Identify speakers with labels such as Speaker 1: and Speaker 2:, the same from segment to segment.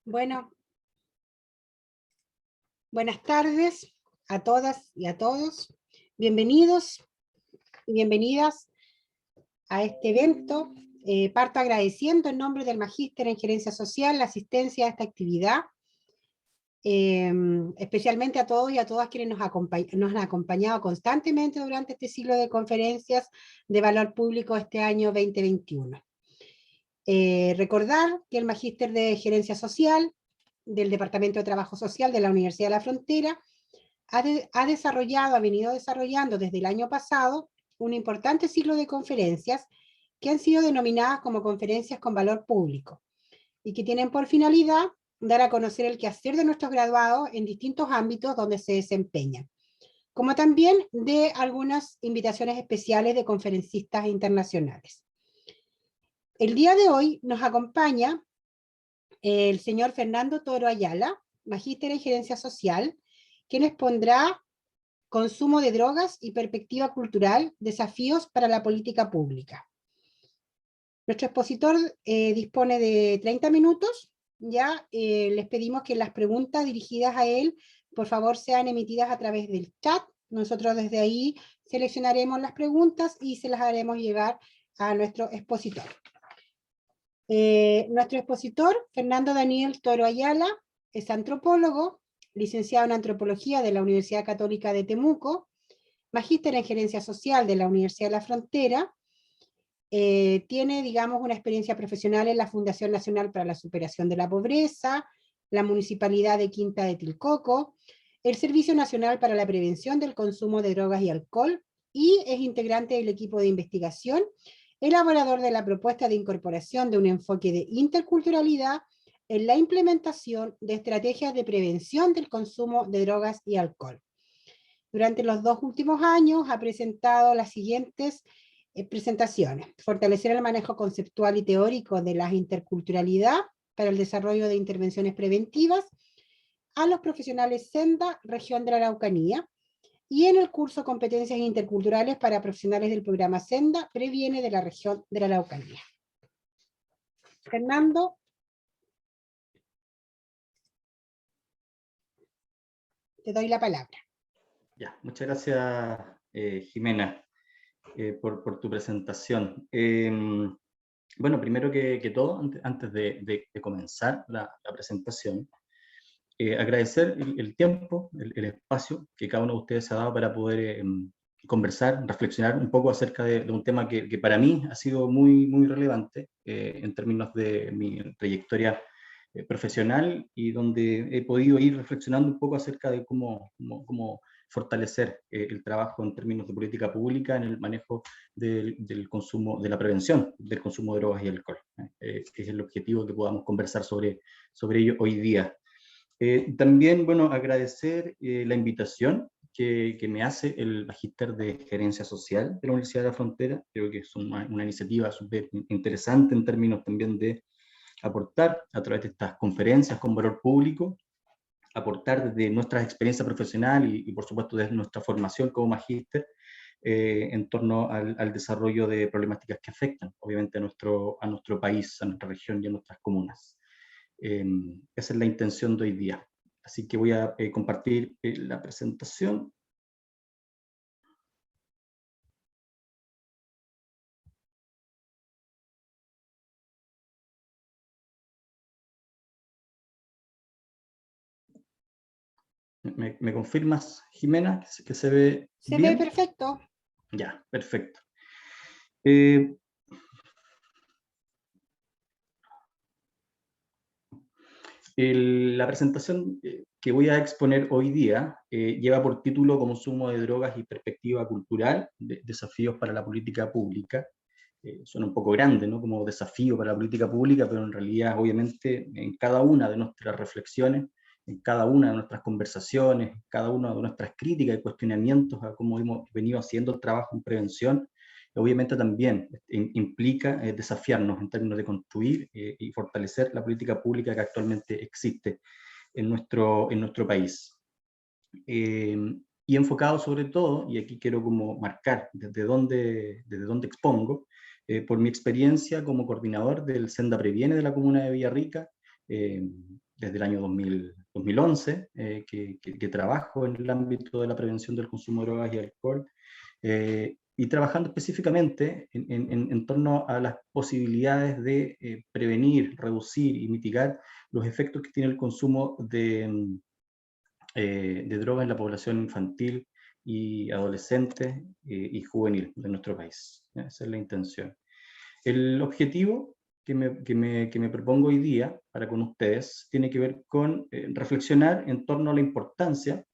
Speaker 1: Bueno, buenas tardes a todas y a todos. Bienvenidos y bienvenidas a este evento. Parto agradeciendo en nombre del Magíster en Gerencia Social la asistencia a esta actividad, especialmente a todos y a todas quienes nos han acompañado constantemente durante este ciclo de conferencias de valor público este año 2021. Recordar que el Magíster de Gerencia Social del Departamento de Trabajo Social de la Universidad de la Frontera ha venido desarrollando desde el año pasado un importante ciclo de conferencias que han sido denominadas como conferencias con valor público y que tienen por finalidad dar a conocer el quehacer de nuestros graduados en distintos ámbitos donde se desempeñan, como también de algunas invitaciones especiales de conferencistas internacionales. El día de hoy nos acompaña el señor Fernando Toro Ayala, magíster en Gerencia Social, quien expondrá Consumo de drogas y perspectiva cultural, desafíos para la política pública. Nuestro expositor dispone de 30 minutos, ya les pedimos que las preguntas dirigidas a él, por favor, sean emitidas a través del chat. Nosotros desde ahí seleccionaremos las preguntas y se las haremos llegar a nuestro expositor. Nuestro expositor, Fernando Daniel Toro Ayala, es antropólogo, licenciado en Antropología de la Universidad Católica de Temuco, magíster en Gerencia Social de la Universidad de la Frontera, tiene, digamos, una experiencia profesional en la Fundación Nacional para la Superación de la Pobreza, la Municipalidad de Quinta de Tilcoco, el Servicio Nacional para la Prevención del Consumo de Drogas y Alcohol, y es integrante del equipo de investigación, elaborador de la propuesta de incorporación de un enfoque de interculturalidad en la implementación de estrategias de prevención del consumo de drogas y alcohol. Durante los 2 últimos años ha presentado las siguientes presentaciones: fortalecer el manejo conceptual y teórico de la interculturalidad para el desarrollo de intervenciones preventivas a los profesionales Senda, región de la Araucanía, y en el curso Competencias Interculturales para profesionales del programa Senda, previene de la región de la Araucanía. Fernando. Te doy la palabra.
Speaker 2: Ya, muchas gracias, Jimena, por tu presentación. Bueno, primero que todo, antes de comenzar la presentación, agradecer el tiempo, el espacio que cada uno de ustedes se ha dado para poder conversar, reflexionar un poco acerca de un tema que para mí ha sido muy, muy relevante en términos de mi trayectoria profesional, y donde he podido ir reflexionando un poco acerca de cómo fortalecer el trabajo en términos de política pública en el manejo del consumo, de la prevención del consumo de drogas y alcohol, que es el objetivo que podamos conversar sobre ello hoy día. También, bueno, agradecer la invitación que me hace el Magíster de Gerencia Social de la Universidad de la Frontera. Creo que es una iniciativa súper interesante en términos también de aportar a través de estas conferencias con valor público, aportar desde nuestra experiencia profesional y por supuesto desde nuestra formación como magíster en torno al desarrollo de problemáticas que afectan obviamente a nuestro país, a nuestra región y a nuestras comunas. Esa es la intención de hoy día. Así que voy a compartir la presentación. ¿Me confirmas, Jimena, que se ve
Speaker 1: Se
Speaker 2: bien?
Speaker 1: ve perfecto.
Speaker 2: Ya, perfecto. La presentación que voy a exponer hoy día lleva por título Consumo de drogas y perspectiva cultural, desafíos para la política pública. Suena un poco grande, ¿no? Como desafío para la política pública, pero en realidad, obviamente, en cada una de nuestras reflexiones, en cada una de nuestras conversaciones, en cada una de nuestras críticas y cuestionamientos a cómo hemos venido haciendo el trabajo en prevención, obviamente también implica desafiarnos en términos de construir y fortalecer la política pública que actualmente existe en nuestro país. Y enfocado sobre todo, y aquí quiero como marcar desde dónde expongo, por mi experiencia como coordinador del Senda Previene de la comuna de Villarrica, desde el año 2011, que trabajo en el ámbito de la prevención del consumo de drogas y alcohol, y trabajando específicamente en torno a las posibilidades de prevenir, reducir y mitigar los efectos que tiene el consumo de drogas en la población infantil y adolescente y juvenil de nuestro país. Esa es la intención. El objetivo que me propongo hoy día para con ustedes tiene que ver con reflexionar en torno a la importancia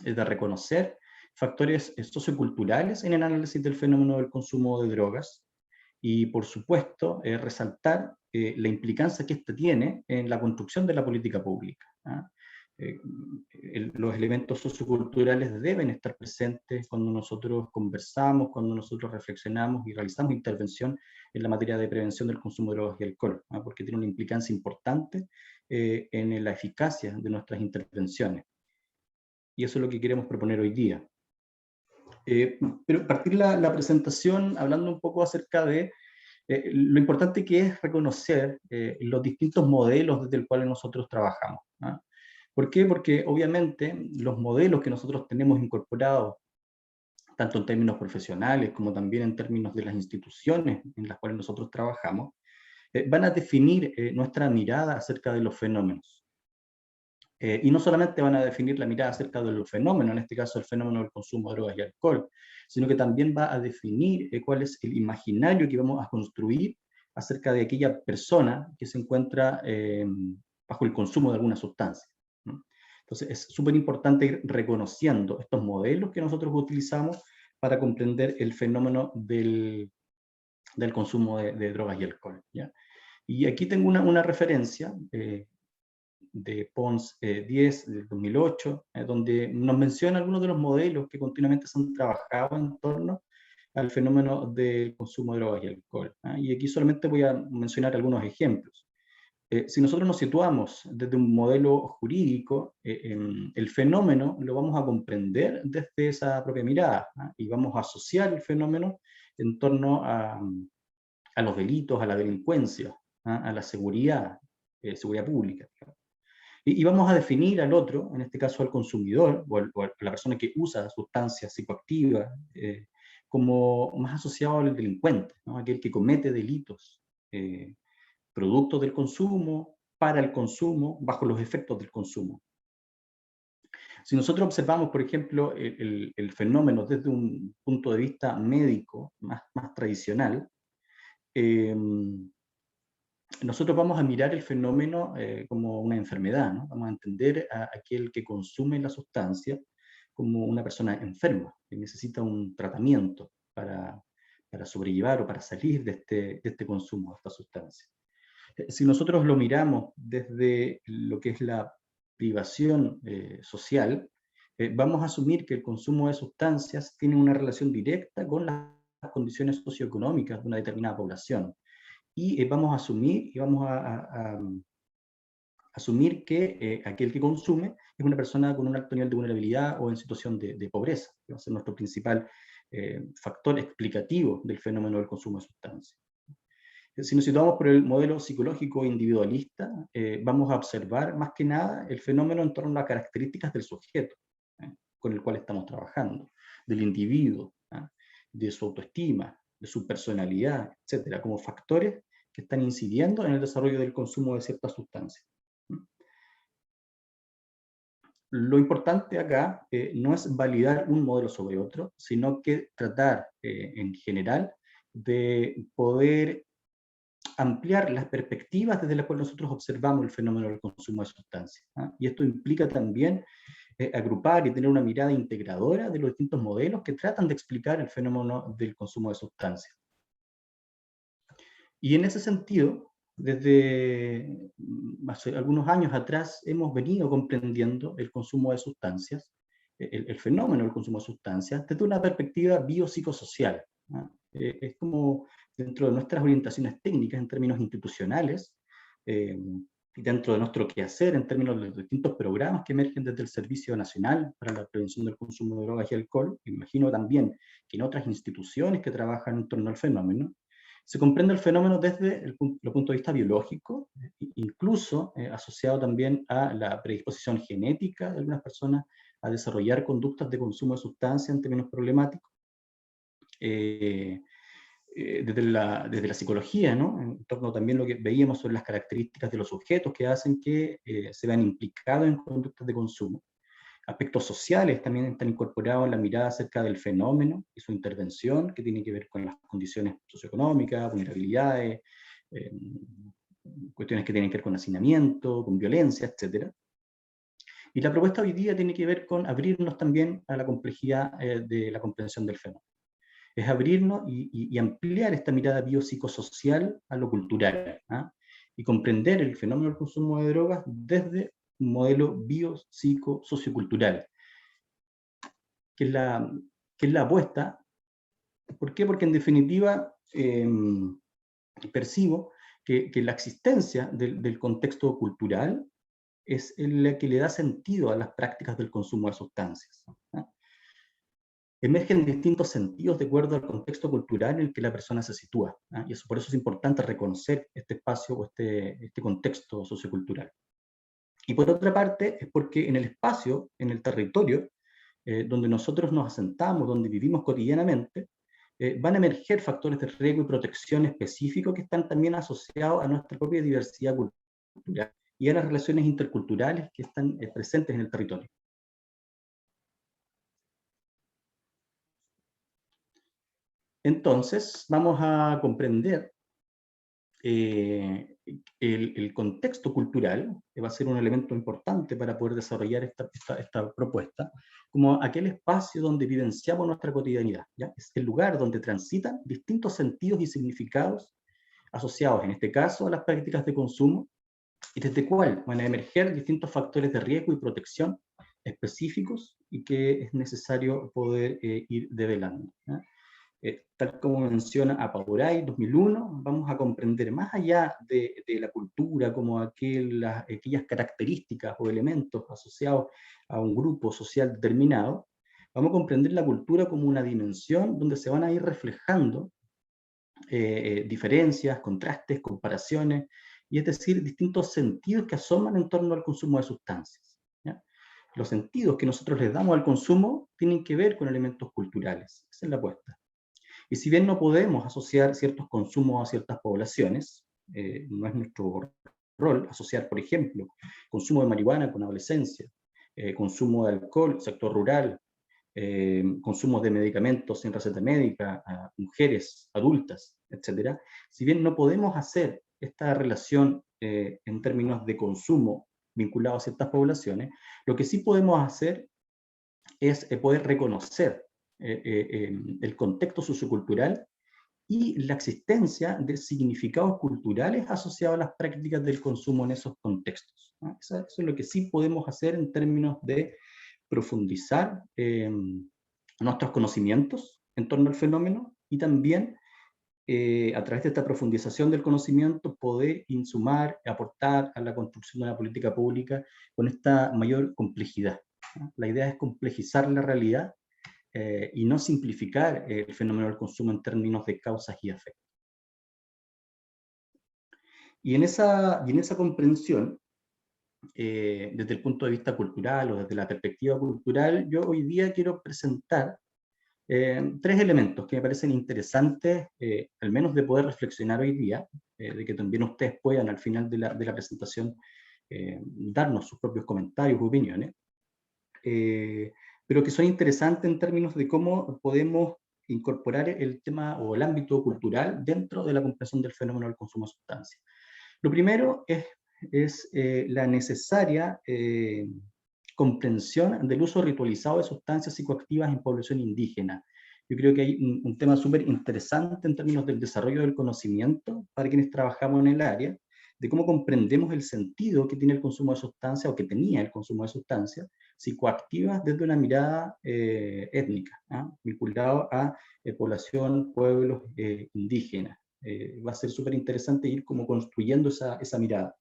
Speaker 2: de reconocer factores socioculturales en el análisis del fenómeno del consumo de drogas y, por supuesto, resaltar la implicancia que éste tiene en la construcción de la política pública. Los elementos socioculturales deben estar presentes cuando nosotros conversamos, cuando nosotros reflexionamos y realizamos intervención en la materia de prevención del consumo de drogas y alcohol, porque tiene una implicancia importante en la eficacia de nuestras intervenciones. Y eso es lo que queremos proponer hoy día. Pero partir la presentación hablando un poco acerca de lo importante que es reconocer los distintos modelos desde los cuales nosotros trabajamos. ¿Por qué? Porque obviamente los modelos que nosotros tenemos incorporados, tanto en términos profesionales como también en términos de las instituciones en las cuales nosotros trabajamos, van a definir nuestra mirada acerca de los fenómenos. Y no solamente van a definir la mirada acerca de los fenómenos, en este caso el fenómeno del consumo de drogas y alcohol, sino que también va a definir cuál es el imaginario que vamos a construir acerca de aquella persona que se encuentra bajo el consumo de alguna sustancia. Entonces es súper importante ir reconociendo estos modelos que nosotros utilizamos para comprender el fenómeno del consumo de drogas y alcohol, ¿ya? Y aquí tengo una referencia de Pons 10 del 2008, donde nos menciona algunos de los modelos que continuamente se han trabajado en torno al fenómeno del consumo de drogas y alcohol. Y aquí solamente voy a mencionar algunos ejemplos. Si nosotros nos situamos desde un modelo jurídico, el fenómeno lo vamos a comprender desde esa propia mirada, y vamos a asociar el fenómeno en torno a los delitos, a la delincuencia, a la seguridad, seguridad pública. Y vamos a definir al otro, en este caso al consumidor, o a la persona que usa sustancias psicoactivas, como más asociado al delincuente, ¿no? Aquel que comete delitos, producto del consumo, para el consumo, bajo los efectos del consumo. Si nosotros observamos, por ejemplo, el fenómeno desde un punto de vista médico más tradicional, nosotros vamos a mirar el fenómeno como una enfermedad, ¿no? Vamos a entender a aquel que consume la sustancia como una persona enferma, que necesita un tratamiento para sobrellevar o para salir de este consumo de esta sustancia. Si nosotros lo miramos desde lo que es la privación social, vamos a asumir que el consumo de sustancias tiene una relación directa con las condiciones socioeconómicas de una determinada población. Y vamos a asumir, asumir que aquel que consume es una persona con un alto nivel de vulnerabilidad o en situación de pobreza, que va a ser nuestro principal factor explicativo del fenómeno del consumo de sustancias. Si nos situamos por el modelo psicológico individualista, vamos a observar más que nada el fenómeno en torno a las características del sujeto con el cual estamos trabajando, del individuo, de su autoestima, de su personalidad, etcétera, como factores que están incidiendo en el desarrollo del consumo de ciertas sustancias. Lo importante acá no es validar un modelo sobre otro, sino que tratar en general de poder ampliar las perspectivas desde las cuales nosotros observamos el fenómeno del consumo de sustancias. Y esto implica también agrupar y tener una mirada integradora de los distintos modelos que tratan de explicar el fenómeno del consumo de sustancias. Y en ese sentido, desde hace algunos años atrás, hemos venido comprendiendo el consumo de sustancias, el fenómeno del consumo de sustancias, desde una perspectiva biopsicosocial. Es como dentro de nuestras orientaciones técnicas en términos institucionales, y dentro de nuestro quehacer en términos de los distintos programas que emergen desde el Servicio Nacional para la Prevención del Consumo de Drogas y Alcohol, imagino también que en otras instituciones que trabajan en torno al fenómeno, Se comprende el fenómeno desde el punto de vista biológico, incluso asociado también a la predisposición genética de algunas personas a desarrollar conductas de consumo de sustancias en términos problemáticos. Desde la psicología, ¿no? En torno también a lo que veíamos sobre las características de los sujetos que hacen que se vean implicados en conductas de consumo. Aspectos sociales también están incorporados en la mirada acerca del fenómeno y su intervención, que tiene que ver con las condiciones socioeconómicas, vulnerabilidades, cuestiones que tienen que ver con hacinamiento, con violencia, etc. Y la propuesta hoy día tiene que ver con abrirnos también a la complejidad de la comprensión del fenómeno. Es abrirnos y ampliar esta mirada biopsicosocial a lo cultural, ¿ah? Y comprender el fenómeno del consumo de drogas desde un modelo biopsicosociocultural, que es la apuesta. ¿Por qué? Porque en definitiva percibo que la existencia del contexto cultural es la que le da sentido a las prácticas del consumo de sustancias, ¿ah? Emergen distintos sentidos de acuerdo al contexto cultural en el que la persona se sitúa, ¿ah? Y por eso es importante reconocer este espacio o este contexto sociocultural. Y por otra parte, es porque en el espacio, en el territorio, donde nosotros nos asentamos, donde vivimos cotidianamente, van a emerger factores de riesgo y protección específicos que están también asociados a nuestra propia diversidad cultural y a las relaciones interculturales que están presentes en el territorio. Entonces, vamos a comprender el contexto cultural, que va a ser un elemento importante para poder desarrollar esta propuesta, como aquel espacio donde vivenciamos nuestra cotidianidad, ¿ya? Es el lugar donde transitan distintos sentidos y significados asociados, en este caso, a las prácticas de consumo, y desde cuál van a emerger distintos factores de riesgo y protección específicos y que es necesario poder ir develando, ¿ya? Tal como menciona Apauray 2001, vamos a comprender más allá de la cultura como aquellas características o elementos asociados a un grupo social determinado, vamos a comprender la cultura como una dimensión donde se van a ir reflejando diferencias, contrastes, comparaciones, y es decir, distintos sentidos que asoman en torno al consumo de sustancias, ¿ya? Los sentidos que nosotros les damos al consumo tienen que ver con elementos culturales, esa es la apuesta. Y si bien no podemos asociar ciertos consumos a ciertas poblaciones, no es nuestro rol asociar, por ejemplo, consumo de marihuana con adolescencia, consumo de alcohol, sector rural, consumo de medicamentos sin receta médica a mujeres adultas, etc. Si bien no podemos hacer esta relación en términos de consumo vinculado a ciertas poblaciones, lo que sí podemos hacer es poder reconocer el contexto sociocultural y la existencia de significados culturales asociados a las prácticas del consumo en esos contextos, ¿no? Eso es lo que sí podemos hacer en términos de profundizar nuestros conocimientos en torno al fenómeno y también a través de esta profundización del conocimiento poder insumar, aportar a la construcción de una política pública con esta mayor complejidad, ¿no? La idea es complejizar la realidad y no simplificar el fenómeno del consumo en términos de causas y efectos. Y en esa comprensión, desde el punto de vista cultural o desde la perspectiva cultural, yo hoy día quiero presentar tres elementos que me parecen interesantes, al menos de poder reflexionar hoy día, de que también ustedes puedan al final de la presentación darnos sus propios comentarios u opiniones, pero que son interesantes en términos de cómo podemos incorporar el tema o el ámbito cultural dentro de la comprensión del fenómeno del consumo de sustancias. Lo primero es la necesaria comprensión del uso ritualizado de sustancias psicoactivas en población indígena. Yo creo que hay un tema súper interesante en términos del desarrollo del conocimiento para quienes trabajamos en el área, de cómo comprendemos el sentido que tiene el consumo de sustancias o que tenía el consumo de sustancias psicoactivas desde una mirada étnica, ¿ah? Vinculado a población, pueblos indígenas. Va a ser súper interesante ir como construyendo esa mirada.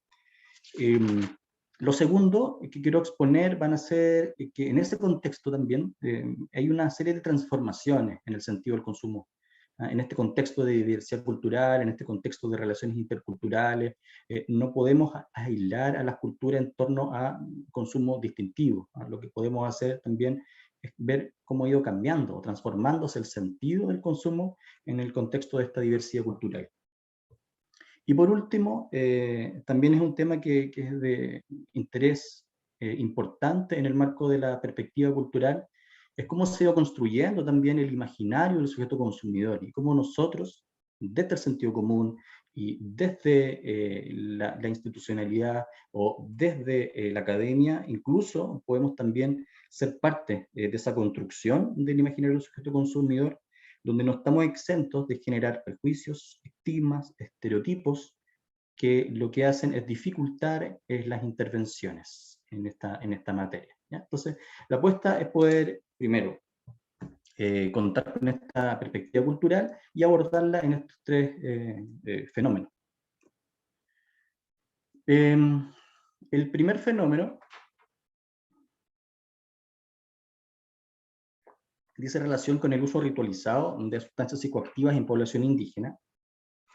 Speaker 2: Lo segundo que quiero exponer van a ser que en ese contexto también hay una serie de transformaciones en el sentido del consumo En este contexto de diversidad cultural, en este contexto de relaciones interculturales, no podemos aislar a las culturas en torno a consumo distintivo. Lo que podemos hacer también es ver cómo ha ido cambiando o transformándose el sentido del consumo en el contexto de esta diversidad cultural. Y por último, también es un tema que es de interés importante en el marco de la perspectiva cultural, es cómo se ha ido construyendo también el imaginario del sujeto consumidor y cómo nosotros, desde el sentido común y desde la institucionalidad o desde la academia, incluso podemos también ser parte de esa construcción del imaginario del sujeto consumidor, donde no estamos exentos de generar prejuicios, estigmas, estereotipos, que lo que hacen es dificultar las intervenciones en esta materia, ¿ya? Entonces, la apuesta es poder, primero, contar con esta perspectiva cultural y abordarla en estos tres fenómenos. El primer fenómeno dice relación con el uso ritualizado de sustancias psicoactivas en población indígena.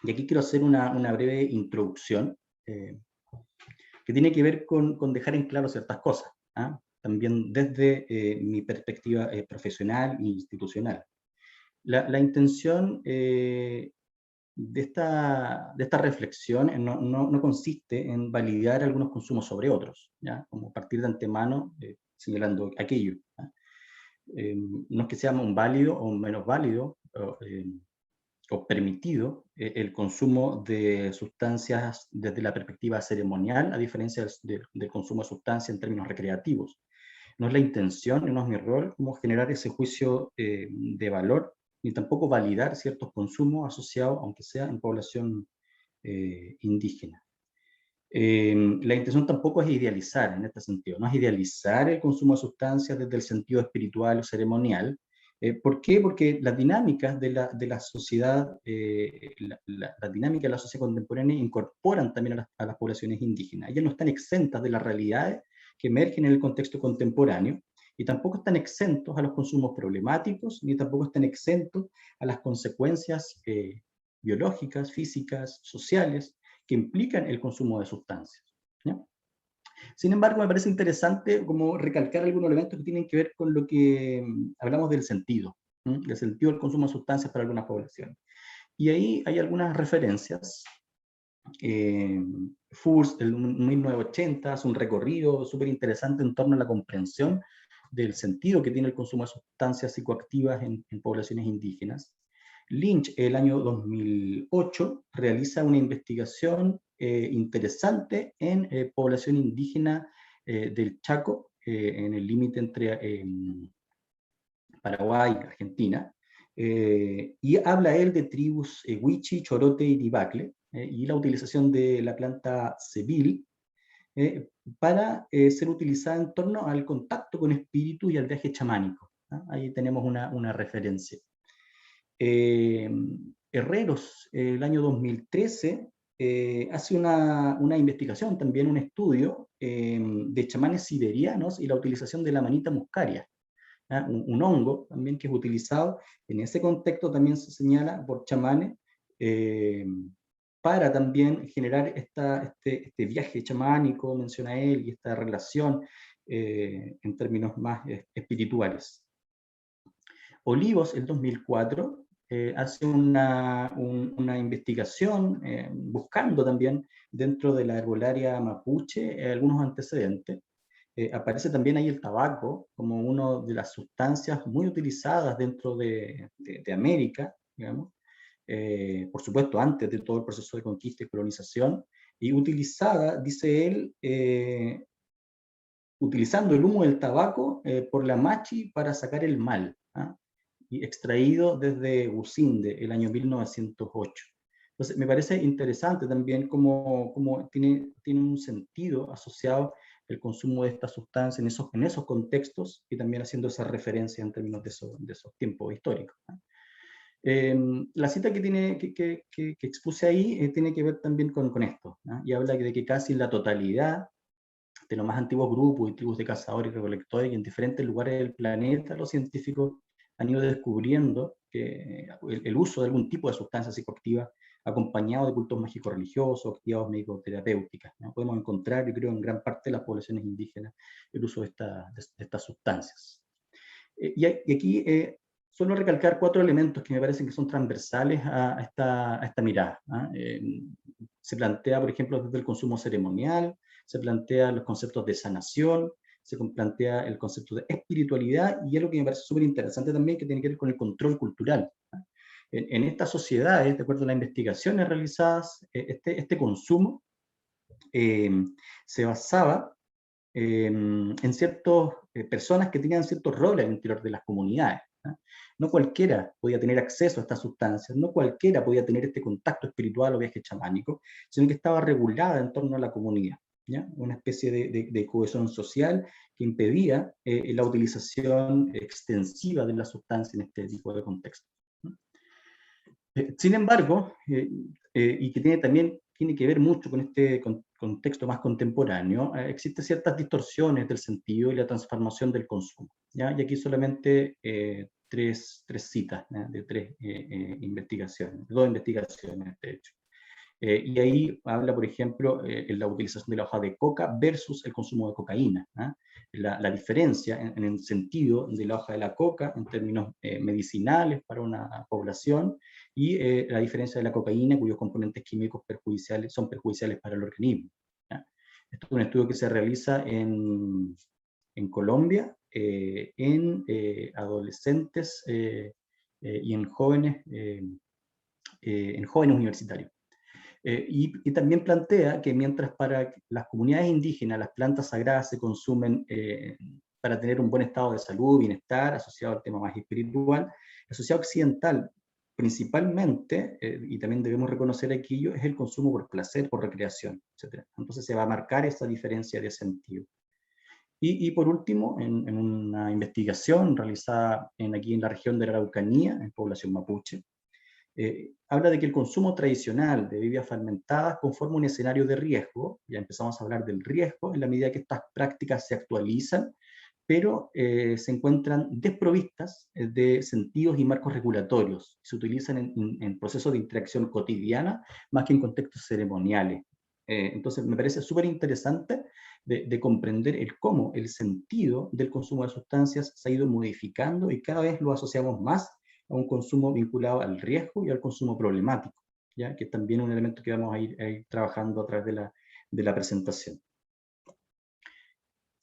Speaker 2: Y aquí quiero hacer una breve introducción que tiene que ver con dejar en claro ciertas cosas, ¿ah? También desde mi perspectiva profesional e institucional. La intención de esta reflexión no consiste en validar algunos consumos sobre otros, ¿ya? Como partir de antemano señalando aquello, ¿ya? No es que sea un válido o un menos válido o permitido el consumo de sustancias desde la perspectiva ceremonial, a diferencia del consumo de sustancias en términos recreativos. No es la intención, no es mi rol como generar ese juicio de valor, ni tampoco validar ciertos consumos asociados, aunque sea en población indígena. La intención tampoco es idealizar en este sentido, no es idealizar el consumo de sustancias desde el sentido espiritual o ceremonial. ¿Por qué? Porque las dinámicas de la sociedad, la dinámica de la sociedad contemporánea incorporan también a las poblaciones indígenas. Ellas no están exentas de las realidades que emergen en el contexto contemporáneo y tampoco están exentos a los consumos problemáticos, ni tampoco están exentos a las consecuencias biológicas, físicas, sociales, que implican el consumo de sustancias, ¿ya? Sin embargo, me parece interesante como recalcar algunos elementos que tienen que ver con lo que hablamos del sentido, el sentido del consumo de sustancias para algunas poblaciones. Y ahí hay algunas referencias. Furs, el 1980, hace un recorrido súper interesante en torno a la comprensión del sentido que tiene el consumo de sustancias psicoactivas en poblaciones indígenas. Lynch, el año 2008, realiza una investigación interesante en población indígena del Chaco, en el límite entre Paraguay y Argentina, y habla él de tribus Huichi, Chorote y Tibacle, y la utilización de la planta Seville para ser utilizada en torno al contacto con espíritus y al viaje chamánico, ¿no? Ahí tenemos una referencia. Herreros, el año 2013, hace una investigación, también un estudio de chamanes siberianos y la utilización de la manita muscaria, ¿ah? Un hongo también que es utilizado en ese contexto, también se señala por chamanes, para también generar este viaje chamánico, menciona él, y esta relación en términos más espirituales. Olivos, el 2004, hace una investigación buscando también dentro de la herbolaria mapuche algunos antecedentes. Aparece también ahí el tabaco como una de las sustancias muy utilizadas dentro de América, digamos, por supuesto antes de todo el proceso de conquista y colonización, y utilizada, dice él, utilizando el humo del tabaco por la machi para sacar el mal, ¿ah? Y extraído desde Usinde, el año 1908. Entonces, me parece interesante también cómo tiene un sentido asociado el consumo de esta sustancia en esos contextos y también haciendo esa referencia en términos de esos tiempos históricos, ¿no? La cita que expuse ahí tiene que ver también con esto, ¿no? Y habla de que casi la totalidad de los más antiguos grupos y tribus de cazadores y recolectores, y en diferentes lugares del planeta los científicos han ido descubriendo el uso de algún tipo de sustancia psicoactiva acompañado de cultos mágico-religiosos, actividades médico-terapéuticas, ¿no? Podemos encontrar, yo creo, en gran parte de las poblaciones indígenas el uso de estas sustancias. Y aquí suelo recalcar 4 elementos que me parecen que son transversales a esta mirada, ¿no? Se plantea, por ejemplo, desde el consumo ceremonial, se plantean los conceptos de sanación, se plantea el concepto de espiritualidad, y algo que me parece súper interesante también, que tiene que ver con el control cultural. En estas sociedades, de acuerdo a las investigaciones realizadas, este consumo se basaba en ciertas personas que tenían ciertos roles al interior de las comunidades. No cualquiera podía tener acceso a estas sustancias, no cualquiera podía tener este contacto espiritual o viaje chamánico, sino que estaba regulada en torno a la comunidad, ¿ya? Una especie de cohesión social que impedía la utilización extensiva de la sustancia en este tipo de contextos. Sin embargo, y que también tiene que ver mucho con este contexto más contemporáneo, existen ciertas distorsiones del sentido y la transformación del consumo, ¿ya? Y aquí solamente tres citas, ¿ya? De 3 investigaciones, 2 investigaciones, de hecho. Y ahí habla, por ejemplo, en la utilización de la hoja de coca versus el consumo de cocaína, ¿eh? La diferencia en el sentido de la hoja de la coca en términos medicinales para una población, y la diferencia de la cocaína, cuyos componentes químicos son perjudiciales para el organismo, ¿ya? Esto es un estudio que se realiza en Colombia, en adolescentes y en jóvenes universitarios. Y también plantea que mientras para las comunidades indígenas las plantas sagradas se consumen para tener un buen estado de salud, bienestar, asociado al tema más espiritual, la sociedad occidental principalmente, y también debemos reconocer aquello, es el consumo por placer, por recreación, etc. Entonces se va a marcar esa diferencia de sentido. Y por último, en una investigación realizada aquí en la región de la Araucanía, en población mapuche, habla de que el consumo tradicional de bebidas fermentadas conforma un escenario de riesgo. Ya empezamos a hablar del riesgo en la medida que estas prácticas se actualizan, pero se encuentran desprovistas de sentidos y marcos regulatorios. Se utilizan en procesos de interacción cotidiana más que en contextos ceremoniales. Entonces me parece súper interesante de comprender cómo el sentido del consumo de sustancias se ha ido modificando, y cada vez lo asociamos más a un consumo vinculado al riesgo y al consumo problemático, ¿ya? Que es también un elemento que vamos a ir trabajando a través de la presentación.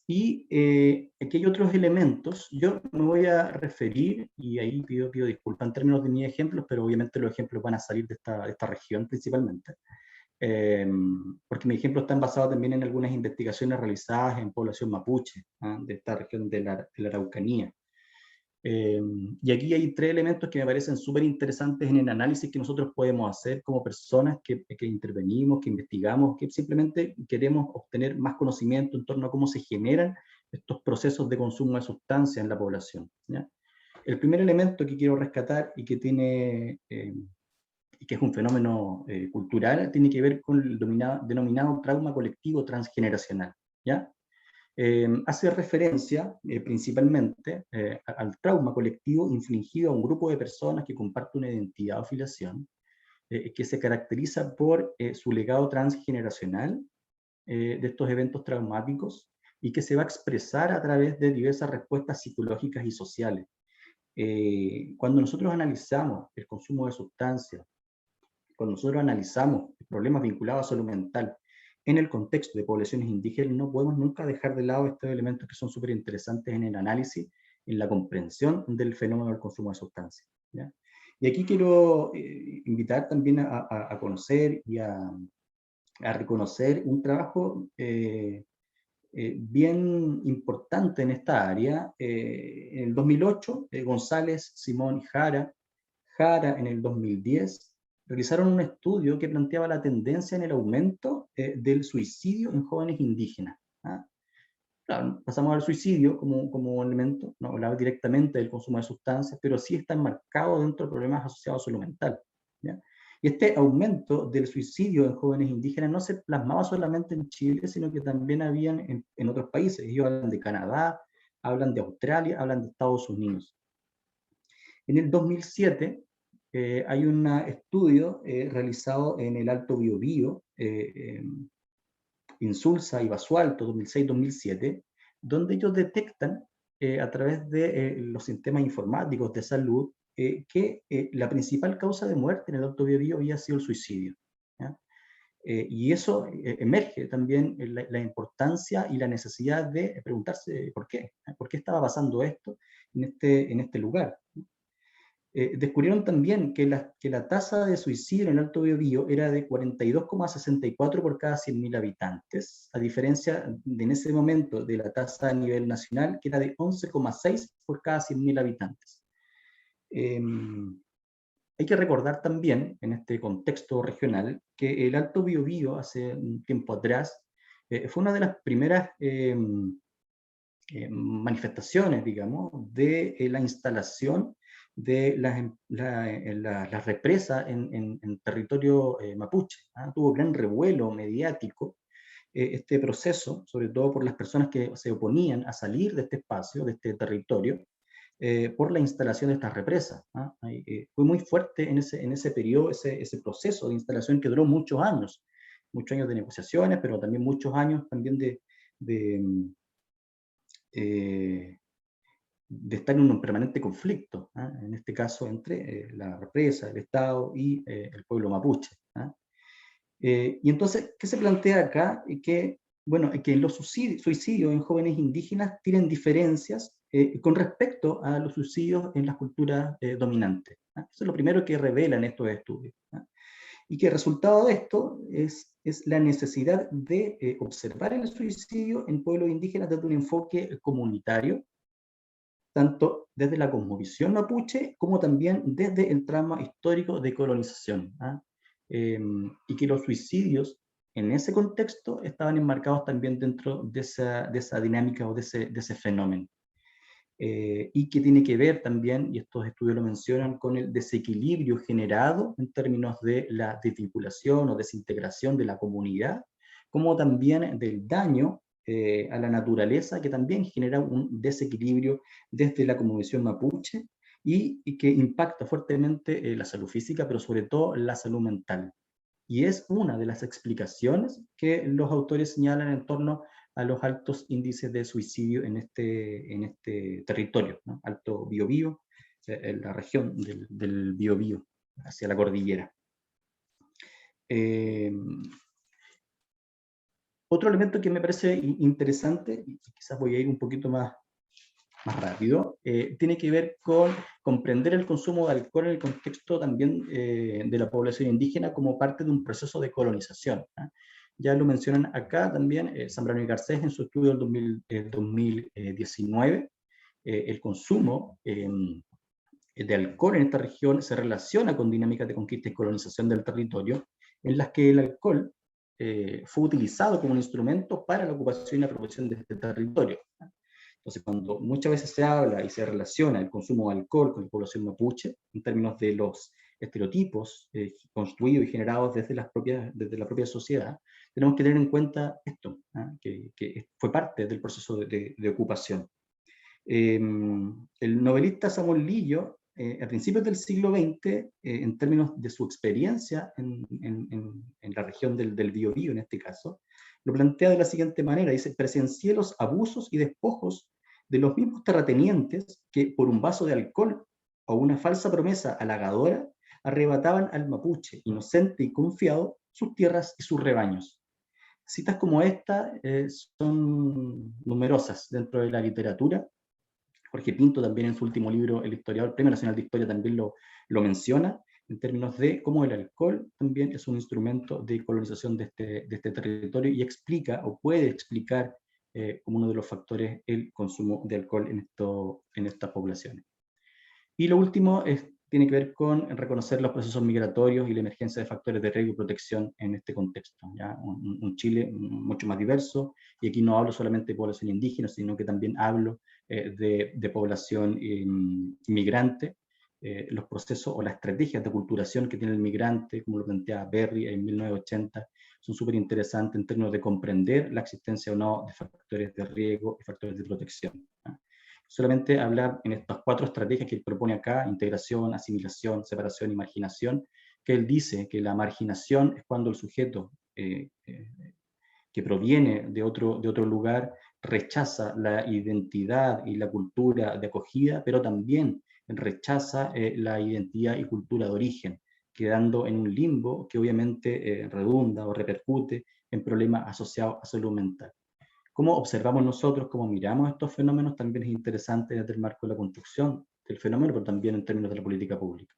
Speaker 2: Y aquí hay otros elementos. Yo me voy a referir, y ahí pido disculpas en términos de mis ejemplos, pero obviamente los ejemplos van a salir de esta región principalmente, porque mis ejemplos están basados también en algunas investigaciones realizadas en población mapuche, ¿ah? De esta región de la Araucanía. Y aquí hay 3 elementos que me parecen súper interesantes en el análisis que nosotros podemos hacer como personas que intervenimos, que investigamos, que simplemente queremos obtener más conocimiento en torno a cómo se generan estos procesos de consumo de sustancias en la población, ¿ya? El primer elemento que quiero rescatar y que y que es un fenómeno cultural, tiene que ver con el denominado trauma colectivo transgeneracional, ¿ya? Hace referencia principalmente al trauma colectivo infligido a un grupo de personas que comparte una identidad o afiliación, que se caracteriza por su legado transgeneracional de estos eventos traumáticos, y que se va a expresar a través de diversas respuestas psicológicas y sociales. Cuando nosotros analizamos el consumo de sustancias, cuando nosotros analizamos problemas vinculados a salud mental en el contexto de poblaciones indígenas, no podemos nunca dejar de lado estos elementos que son súper interesantes en el análisis, en la comprensión del fenómeno del consumo de sustancias, ¿ya? Y aquí quiero invitar también a conocer y a reconocer un trabajo bien importante en esta área. En el 2008, González, Simón y Jara en el 2010, realizaron un estudio que planteaba la tendencia en el aumento del suicidio en jóvenes indígenas, ¿ah? Claro, pasamos al suicidio como elemento, no hablaba directamente del consumo de sustancias, pero sí está enmarcado dentro de problemas asociados a salud mental, ¿ya? Y este aumento del suicidio en jóvenes indígenas no se plasmaba solamente en Chile, sino que también habían en otros países. Ellos hablan de Canadá, hablan de Australia, hablan de Estados Unidos. En el 2007 hay un estudio realizado en el Alto Biobío, Insulza y Basualto, 2006-2007, donde ellos detectan a través de los sistemas informáticos de salud que la principal causa de muerte en el Alto Biobío había sido el suicidio, ¿ya? Y eso emerge también la importancia y la necesidad de preguntarse por qué estaba pasando esto en este lugar. Descubrieron también que la tasa de suicidio en el Alto Biobío era de 42,64 por cada 100.000 habitantes, a diferencia en ese momento de la tasa a nivel nacional, que era de 11,6 por cada 100.000 habitantes. Hay que recordar también, en este contexto regional, que el Alto Biobío, hace un tiempo atrás, fue una de las primeras manifestaciones, digamos, de la instalación de las represas en territorio mapuche. Tuvo gran revuelo mediático este proceso, sobre todo por las personas que se oponían a salir de este espacio, de este territorio, por la instalación de estas represas. Fue muy fuerte en ese periodo, ese proceso de instalación que duró muchos años de negociaciones, pero también muchos años también de de estar en un permanente conflicto, en este caso entre la represa, el Estado y el pueblo mapuche. Y entonces, ¿qué se plantea acá? Bueno, que los suicidios en jóvenes indígenas tienen diferencias con respecto a los suicidios en las culturas dominantes. Eso es lo primero que revelan estos estudios. Y que el resultado de esto es la necesidad de observar el suicidio en pueblos indígenas desde un enfoque comunitario, tanto desde la cosmovisión mapuche como también desde el trauma histórico de colonización. Y que los suicidios en ese contexto estaban enmarcados también dentro de esa dinámica o de ese fenómeno. Y que tiene que ver también, y estos estudios lo mencionan, con el desequilibrio generado en términos de la desvinculación o desintegración de la comunidad, como también del daño a la naturaleza, que también genera un desequilibrio desde la cosmovisión mapuche y que impacta fuertemente la salud física, pero sobre todo la salud mental. Y es una de las explicaciones que los autores señalan en torno a los altos índices de suicidio en este territorio, ¿no? Alto Biobío, en la región del Biobío, hacia la cordillera. Otro elemento que me parece interesante, y quizás voy a ir un poquito más rápido, tiene que ver con comprender el consumo de alcohol en el contexto también de la población indígena como parte de un proceso de colonización. Ya lo mencionan acá también Zambrano y Garcés en su estudio del 2019. El consumo de alcohol en esta región se relaciona con dinámicas de conquista y colonización del territorio, en las que el alcohol fue utilizado como un instrumento para la ocupación y la apropiación de este territorio. Entonces, cuando muchas veces se habla y se relaciona el consumo de alcohol con la población mapuche, en términos de los estereotipos construidos y generados desde la propia sociedad, tenemos que tener en cuenta esto, que fue parte del proceso de ocupación. El novelista Samuel Lillo, a principios del siglo XX, en términos de su experiencia en la región del Biobío, en este caso, lo plantea de la siguiente manera: dice, presencié los abusos y despojos de los mismos terratenientes que por un vaso de alcohol o una falsa promesa halagadora arrebataban al mapuche, inocente y confiado, sus tierras y sus rebaños. Citas como esta son numerosas dentro de la literatura. Jorge Pinto también en su último libro, El historiador, Premio Nacional de Historia, también lo menciona, en términos de cómo el alcohol también es un instrumento de colonización de este territorio, y explica o puede explicar como uno de los factores el consumo de alcohol en estas poblaciones. Y lo último tiene que ver con reconocer los procesos migratorios y la emergencia de factores de riesgo y protección en este contexto. ¿Ya? Un Chile mucho más diverso, y aquí no hablo solamente de población indígena, sino que también hablo de población inmigrante. Los procesos o las estrategias de culturación que tiene el migrante, como lo plantea Berry en 1980, son súper interesantes en términos de comprender la existencia o no de factores de riesgo y factores de protección. solamente hablar en estas 4 estrategias que él propone acá: integración, asimilación, separación y marginación, que él dice que la marginación es cuando el sujeto que proviene de otro lugar rechaza la identidad y la cultura de acogida, pero también rechaza la identidad y cultura de origen, quedando en un limbo que obviamente redunda o repercute en problemas asociados a salud mental. Cómo observamos nosotros, cómo miramos estos fenómenos, también es interesante desde el marco de la construcción del fenómeno, pero también en términos de la política pública.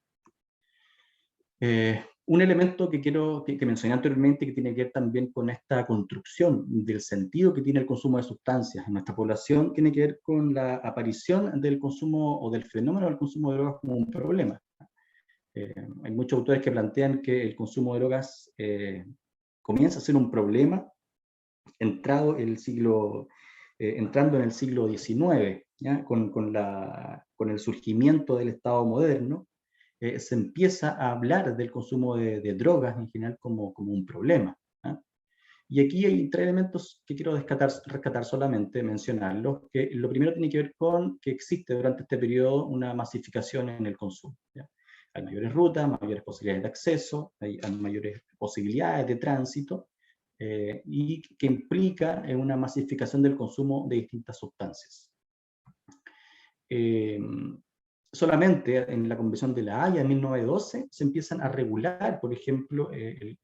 Speaker 2: Un elemento que mencioné anteriormente, que tiene que ver también con esta construcción del sentido que tiene el consumo de sustancias en nuestra población, tiene que ver con la aparición del consumo o del fenómeno del consumo de drogas como un problema. Hay muchos autores que plantean que el consumo de drogas comienza a ser un problema entrando en el siglo XIX, ¿ya? Con el surgimiento del Estado moderno, se empieza a hablar del consumo de drogas en general como un problema. ¿Eh? Y aquí hay 3 elementos que quiero rescatar solamente, mencionarlos. Que lo primero tiene que ver con que existe durante este periodo una masificación en el consumo. ¿Ya? Hay mayores rutas, mayores posibilidades de acceso, hay mayores posibilidades de tránsito, y que implica una masificación del consumo de distintas sustancias. Solamente en la Convención de La Haya en 1912 se empiezan a regular, por ejemplo, el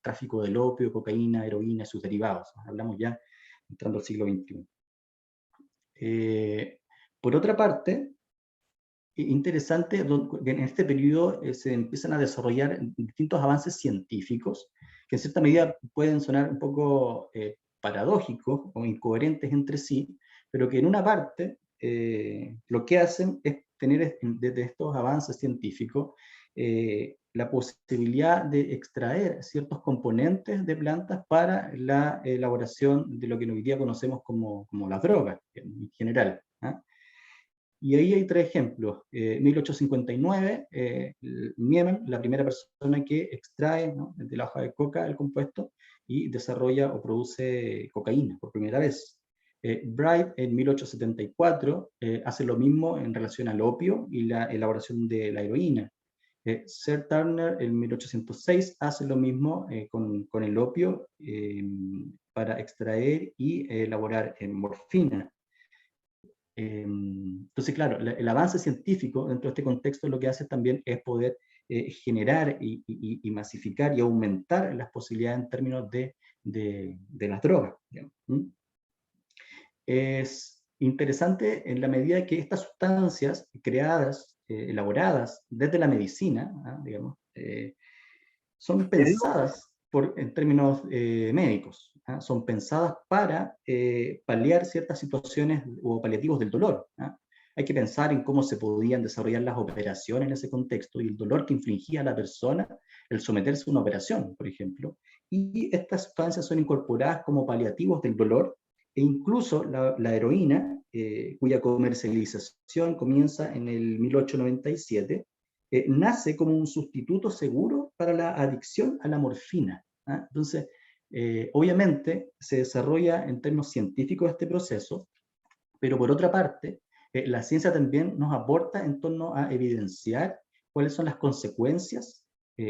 Speaker 2: tráfico del opio, cocaína, heroína y sus derivados. Hablamos ya entrando al siglo XXI. Por otra parte, interesante, en este periodo se empiezan a desarrollar distintos avances científicos que en cierta medida pueden sonar un poco paradójicos o incoherentes entre sí, pero que en una parte lo que hacen es tener desde estos avances científicos la posibilidad de extraer ciertos componentes de plantas para la elaboración de lo que hoy día conocemos como las drogas en general. ¿Ah? Y ahí hay 3 ejemplos. 1859, Nieman, la primera persona que extrae, ¿no?, de la hoja de coca el compuesto y desarrolla o produce cocaína por primera vez. Bright en 1874 hace lo mismo en relación al opio y la elaboración de la heroína. Sir Turner en 1806 hace lo mismo con el opio para extraer y elaborar morfina. Entonces, claro, el avance científico dentro de este contexto lo que hace también es poder generar y masificar y aumentar las posibilidades en términos de las drogas. ¿Mm? Es interesante en la medida que estas sustancias creadas, elaboradas desde la medicina, digamos, son pensadas en términos médicos, ¿ah? Son pensadas para paliar ciertas situaciones o paliativos del dolor. ¿Ah? Hay que pensar en cómo se podían desarrollar las operaciones en ese contexto y el dolor que infligía a la persona el someterse a una operación, por ejemplo. Y estas sustancias son incorporadas como paliativos del dolor, e incluso la heroína, cuya comercialización comienza en el 1897, nace como un sustituto seguro para la adicción a la morfina. ¿Ah? Entonces, obviamente se desarrolla en términos científicos este proceso, pero por otra parte, la ciencia también nos aporta en torno a evidenciar cuáles son las consecuencias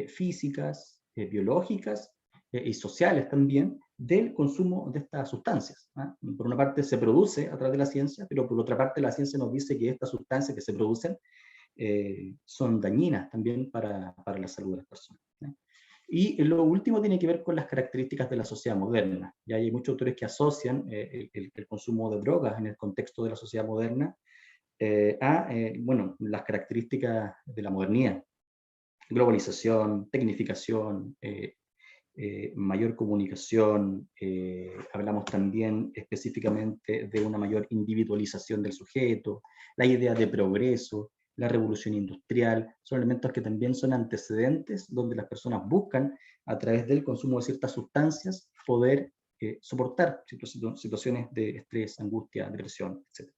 Speaker 2: físicas, biológicas y sociales también del consumo de estas sustancias. ¿Ah? Por una parte se produce a través de la ciencia, pero por otra parte la ciencia nos dice que estas sustancias que se producen son dañinas también para la salud de las personas. ¿Sí? Y lo último tiene que ver con las características de la sociedad moderna. Ya hay muchos autores que asocian el consumo de drogas en el contexto de la sociedad moderna a bueno, las características de la modernidad. Globalización, tecnificación, mayor comunicación, hablamos también específicamente de una mayor individualización del sujeto, la idea de progreso, la revolución industrial, son elementos que también son antecedentes donde las personas buscan, a través del consumo de ciertas sustancias, poder soportar situaciones de estrés, angustia, depresión, etc.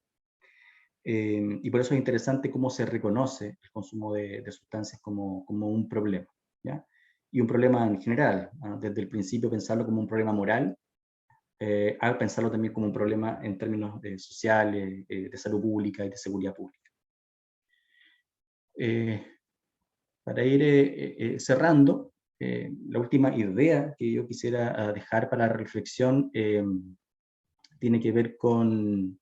Speaker 2: Y por eso es interesante cómo se reconoce el consumo de sustancias como un problema, ¿ya? Y un problema en general, ¿no? Desde el principio pensarlo como un problema moral, a pensarlo también como un problema en términos sociales, de salud pública y de seguridad pública. Para ir cerrando, la última idea que yo quisiera dejar para la reflexión tiene que ver con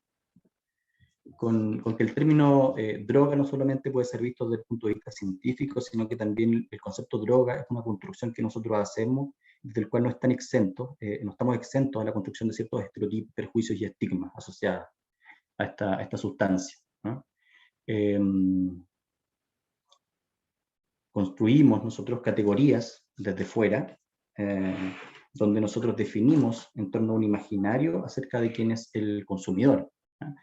Speaker 2: que el término droga no solamente puede ser visto desde el punto de vista científico, sino que también el concepto droga es una construcción que nosotros hacemos, del cual no están exentos, no estamos exentos a la construcción de ciertos estereotipos, prejuicios y estigmas asociados a esta sustancia, ¿no? Construimos nosotros categorías desde fuera, donde nosotros definimos en torno a un imaginario acerca de quién es el consumidor, ¿no?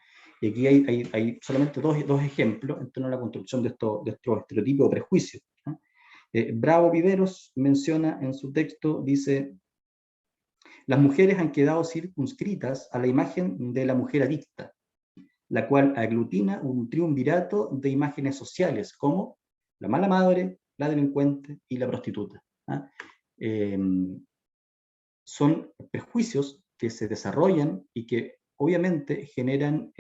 Speaker 2: Y aquí hay solamente dos ejemplos en torno a la construcción de estos estereotipos o prejuicios, ¿no? Bravo Viveros menciona en su texto, dice: las mujeres han quedado circunscritas a la imagen de la mujer adicta, la cual aglutina un triunvirato de imágenes sociales, como la mala madre, la delincuente y la prostituta, ¿ah? Son prejuicios que se desarrollan y que obviamente generan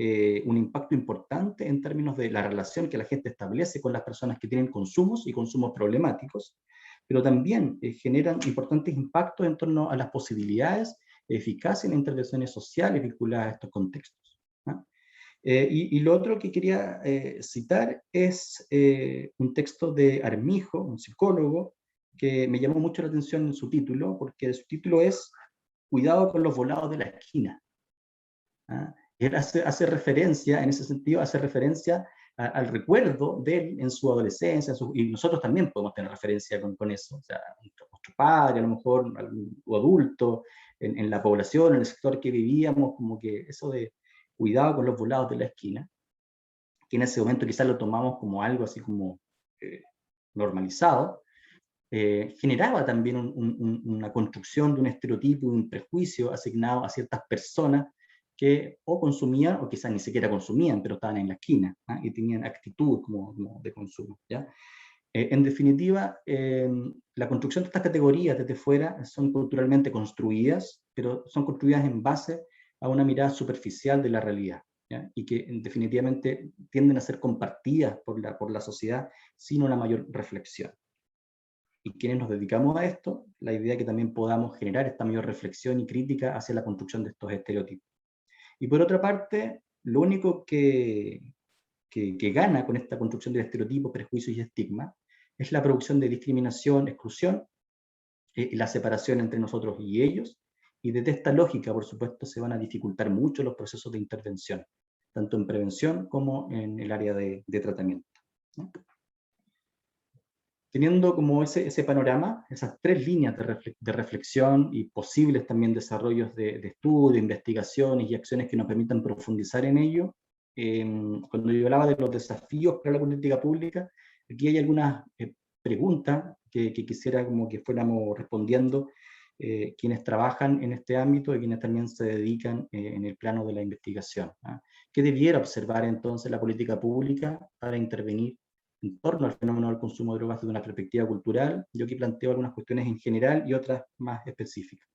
Speaker 2: un impacto importante en términos de la relación que la gente establece con las personas que tienen consumos y consumos problemáticos, pero también generan importantes impactos en torno a las posibilidades eficaces en intervenciones sociales vinculadas a estos contextos, ¿no? Y lo otro que quería citar es un texto de Armijo, un psicólogo, que me llamó mucho la atención en su título, porque su título es Cuidado con los volados de la esquina, ¿ah? Él hace referencia, en ese sentido, hace referencia al recuerdo de él en su adolescencia, y nosotros también podemos tener referencia con eso, o sea, nuestro padre, a lo mejor, o adulto, en la población, en el sector que vivíamos, como que eso de cuidado con los volados de la esquina, que en ese momento quizás lo tomamos como algo así como normalizado, generaba también una construcción de un estereotipo, un prejuicio asignado a ciertas personas que o consumían o quizás ni siquiera consumían, pero estaban en la esquina, ¿ah? Y tenían actitud como de consumo, ¿ya? En definitiva, la construcción de estas categorías desde fuera son culturalmente construidas, pero son construidas en base a una mirada superficial de la realidad, ¿ya? Y que definitivamente tienden a ser compartidas por la sociedad sin una mayor reflexión. Y quienes nos dedicamos a esto, la idea es que también podamos generar esta mayor reflexión y crítica hacia la construcción de estos estereotipos. Y por otra parte, lo único que gana con esta construcción de estereotipos, prejuicios y estigmas es la producción de discriminación, exclusión, la separación entre nosotros y ellos, y desde esta lógica, por supuesto, se van a dificultar mucho los procesos de intervención, tanto en prevención como en el área de tratamiento, ¿no? Teniendo como ese panorama, esas tres líneas de reflexión y posibles también desarrollos de estudio, investigaciones y acciones que nos permitan profundizar en ello, cuando yo hablaba de los desafíos para la política pública, aquí hay algunas preguntas que quisiera como que fuéramos respondiendo quienes trabajan en este ámbito y quienes también se dedican en el plano de la investigación, ¿ah? ¿Qué debiera observar entonces la política pública para intervenir en torno al fenómeno del consumo de drogas desde una perspectiva cultural? Yo aquí planteo algunas cuestiones en general y otras más específicas.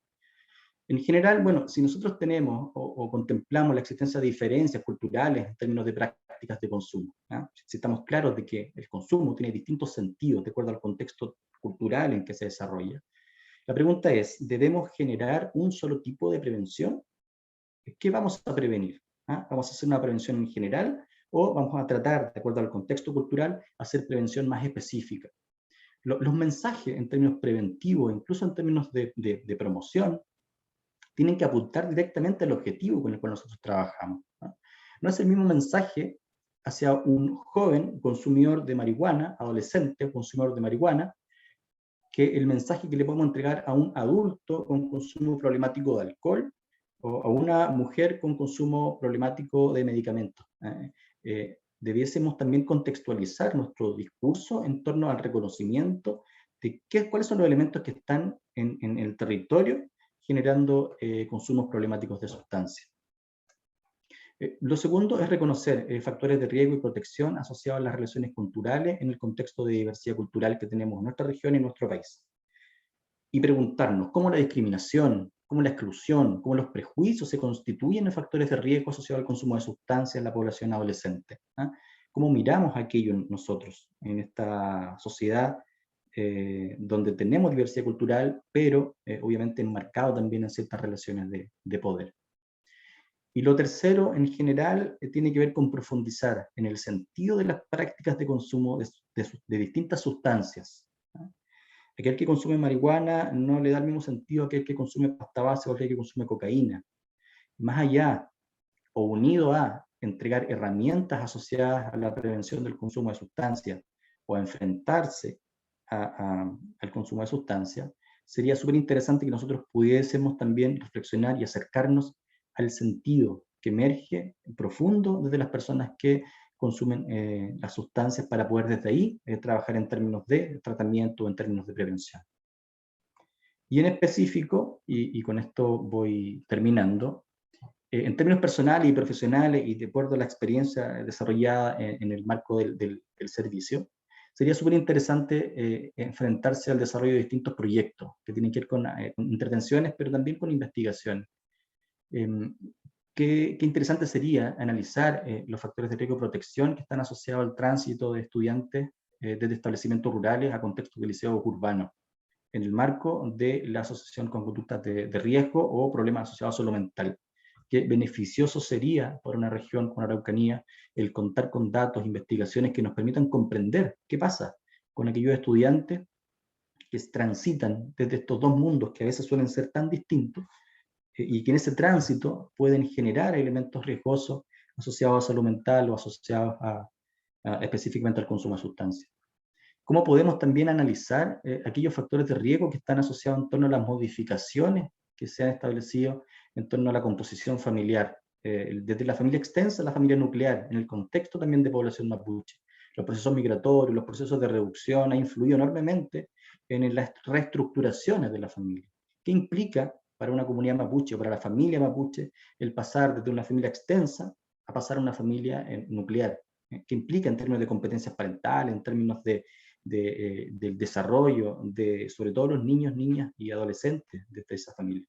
Speaker 2: En general, bueno, si nosotros tenemos o contemplamos la existencia de diferencias culturales en términos de prácticas de consumo, ¿ah? Si estamos claros de que el consumo tiene distintos sentidos de acuerdo al contexto cultural en que se desarrolla, la pregunta es, ¿debemos generar un solo tipo de prevención? ¿Qué vamos a prevenir? ¿Ah? ¿Vamos a hacer una prevención en general o vamos a tratar, de acuerdo al contexto cultural, hacer prevención más específica? Los mensajes en términos preventivos, incluso en términos de promoción, tienen que apuntar directamente al objetivo con el cual nosotros trabajamos, ¿no? No es el mismo mensaje hacia un joven consumidor de marihuana, adolescente consumidor de marihuana, que el mensaje que le podemos entregar a un adulto con consumo problemático de alcohol o a una mujer con consumo problemático de medicamentos. Debiésemos también contextualizar nuestro discurso en torno al reconocimiento de cuáles son los elementos que están en el territorio generando consumos problemáticos de sustancias. Lo segundo es reconocer factores de riesgo y protección asociados a las relaciones culturales en el contexto de diversidad cultural que tenemos en nuestra región y en nuestro país. Y preguntarnos cómo la discriminación, cómo la exclusión, cómo los prejuicios se constituyen en factores de riesgo asociados al consumo de sustancias en la población adolescente. ¿Cómo miramos aquello nosotros en esta sociedad donde tenemos diversidad cultural, pero obviamente enmarcado también en ciertas relaciones de poder? Y lo tercero, en general, tiene que ver con profundizar en el sentido de las prácticas de consumo de distintas sustancias. Aquel que consume marihuana no le da el mismo sentido a aquel que consume pasta base o aquel que consume cocaína. Más allá, o unido a entregar herramientas asociadas a la prevención del consumo de sustancias o a enfrentarse al consumo de sustancias, sería súper interesante que nosotros pudiésemos también reflexionar y acercarnos al sentido que emerge profundo desde las personas que consumen las sustancias para poder desde ahí trabajar en términos de tratamiento o en términos de prevención. Y en específico, y con esto voy terminando, en términos personales y profesionales y de acuerdo a la experiencia desarrollada en el marco del servicio, sería súper interesante enfrentarse al desarrollo de distintos proyectos que tienen que ver con intervenciones, pero también con investigación. Qué interesante sería analizar los factores de riesgo y protección que están asociados al tránsito de estudiantes desde establecimientos rurales a contextos de liceos urbanos, en el marco de la asociación con conductas de riesgo o problemas asociados a salud mental. Qué beneficioso sería para una región como la Araucanía el contar con datos, investigaciones que nos permitan comprender qué pasa con aquellos estudiantes que transitan desde estos dos mundos que a veces suelen ser tan distintos y que en ese tránsito pueden generar elementos riesgosos asociados a salud mental o asociados específicamente al consumo de sustancias. ¿Cómo podemos también analizar aquellos factores de riesgo que están asociados en torno a las modificaciones que se han establecido en torno a la composición familiar, desde la familia extensa a la familia nuclear, en el contexto también de población mapuche? Los procesos migratorios, los procesos de reducción han influido enormemente en las reestructuraciones de la familia. ¿Qué implica para una comunidad mapuche o para la familia mapuche el pasar desde una familia extensa a pasar a una familia nuclear? ¿Qué implica en términos de competencias parentales, en términos del desarrollo de, sobre todo, los niños, niñas y adolescentes de esa familia?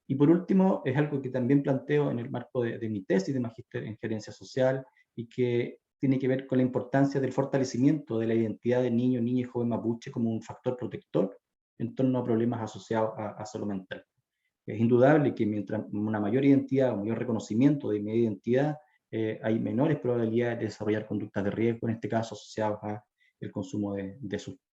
Speaker 2: Y por último, es algo que también planteo en el marco de mi tesis de magíster en gerencia social y que tiene que ver con la importancia del fortalecimiento de la identidad del niño, niña y joven mapuche como un factor protector en torno a problemas asociados a salud mental. Es indudable que mientras una mayor identidad, un mayor reconocimiento de mi identidad, hay menores probabilidades de desarrollar conductas de riesgo, en este caso asociadas al consumo de sustancias.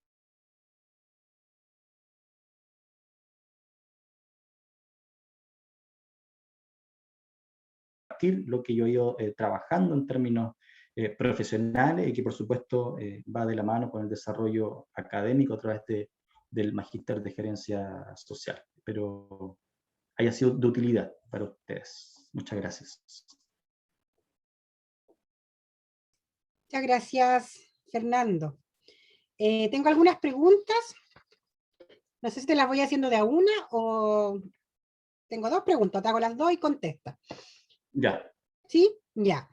Speaker 2: Lo que yo he ido trabajando en términos profesionales y que por supuesto va de la mano con el desarrollo académico a través del magíster de gerencia social. Espero haya sido de utilidad para ustedes. Muchas gracias.
Speaker 1: Muchas gracias, Fernando. Tengo algunas preguntas. No sé si te las voy haciendo de a una o... Tengo dos preguntas, te hago las dos y contesta.
Speaker 2: Ya.
Speaker 1: ¿Sí? Ya.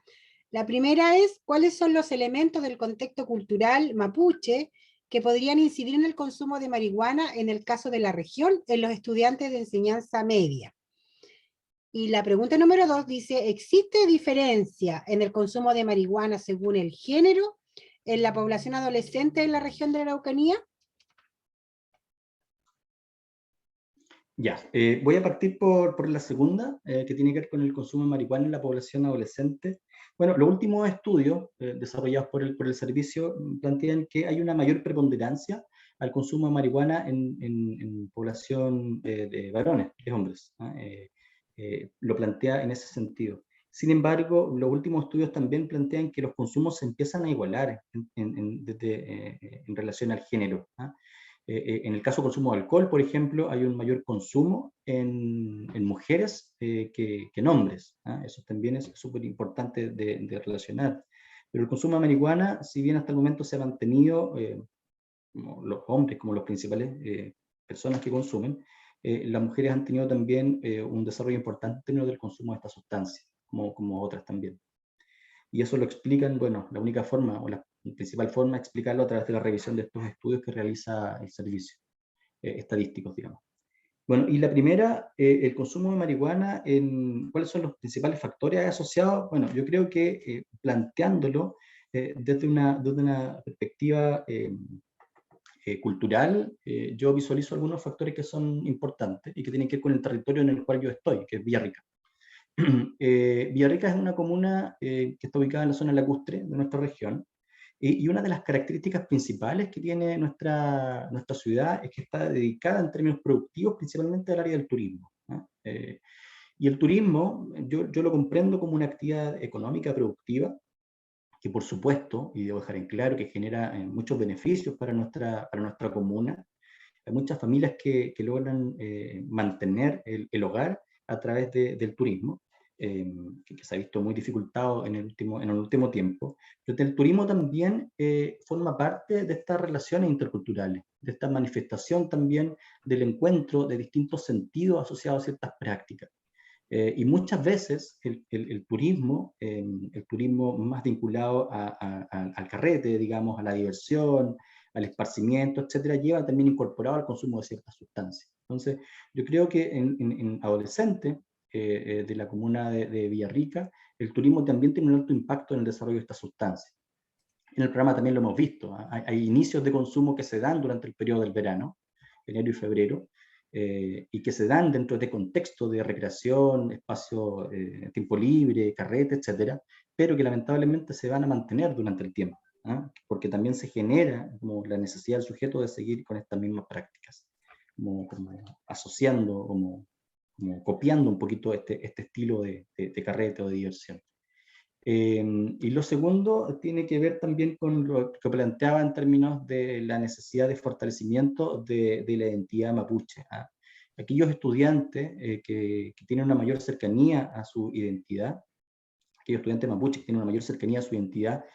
Speaker 1: La primera es, ¿cuáles son los elementos del contexto cultural mapuche que podrían incidir en el consumo de marihuana en el caso de la región en los estudiantes de enseñanza media? Y la pregunta número 2 dice, ¿existe diferencia en el consumo de marihuana según el género en la población adolescente en la región de la Araucanía?
Speaker 2: Ya, voy a partir por la segunda, que tiene que ver con el consumo de marihuana en la población adolescente. Bueno, los últimos estudios desarrollados por el servicio plantean que hay una mayor preponderancia al consumo de marihuana en población de varones, de hombres. Lo plantea en ese sentido. Sin embargo, los últimos estudios también plantean que los consumos se empiezan a igualar en relación al género. En el caso del consumo de alcohol, por ejemplo, hay un mayor consumo en mujeres que en hombres. Eso también es súper importante de relacionar. Pero el consumo de marihuana, si bien hasta el momento se ha mantenido, como los hombres como los principales personas que consumen, las mujeres han tenido también un desarrollo importante en términos del consumo de esta sustancia, como otras también. Y eso lo explican, bueno, la única forma o la principal forma de explicarlo a través de la revisión de estos estudios que realiza el servicio, estadísticos, digamos. Bueno, y la primera, el consumo de marihuana, ¿cuáles son los principales factores asociados? Bueno, yo creo que planteándolo desde una perspectiva cultural, yo visualizo algunos factores que son importantes y que tienen que ver con el territorio en el cual yo estoy, que es Villarrica. Villarrica es una comuna que está ubicada en la zona lacustre de nuestra región, y una de las características principales que tiene nuestra ciudad es que está dedicada en términos productivos principalmente al área del turismo, ¿no? Y el turismo yo lo comprendo como una actividad económica productiva que por supuesto, y debo dejar en claro, que genera muchos beneficios para nuestra comuna. Hay muchas familias que logran mantener el hogar a través del turismo, que se ha visto muy dificultado en el último tiempo. Pero el turismo también forma parte de estas relaciones interculturales, de esta manifestación también del encuentro de distintos sentidos asociados a ciertas prácticas. Y muchas veces el turismo más vinculado al carrete, digamos, a la diversión, al esparcimiento, etcétera, lleva también incorporado al consumo de ciertas sustancias. Entonces, yo creo que en adolescentes de la comuna de Villarrica, el turismo también tiene un alto impacto en el desarrollo de estas sustancias. En el programa también lo hemos visto. Hay inicios de consumo que se dan durante el periodo del verano, enero y febrero, y que se dan dentro de contexto de recreación, espacio, tiempo libre, carrete, etcétera, pero que lamentablemente se van a mantener durante el tiempo, ¿ah? Porque también se genera como la necesidad del sujeto de seguir con estas mismas prácticas, como asociando, como copiando un poquito este estilo de carrete o de diversión. Y lo segundo tiene que ver también con lo que planteaba en términos de la necesidad de fortalecimiento de la identidad mapuche, ¿ah? Aquellos estudiantes que tienen una mayor cercanía a su identidad, aquellos estudiantes mapuches que tienen una mayor cercanía a su identidad,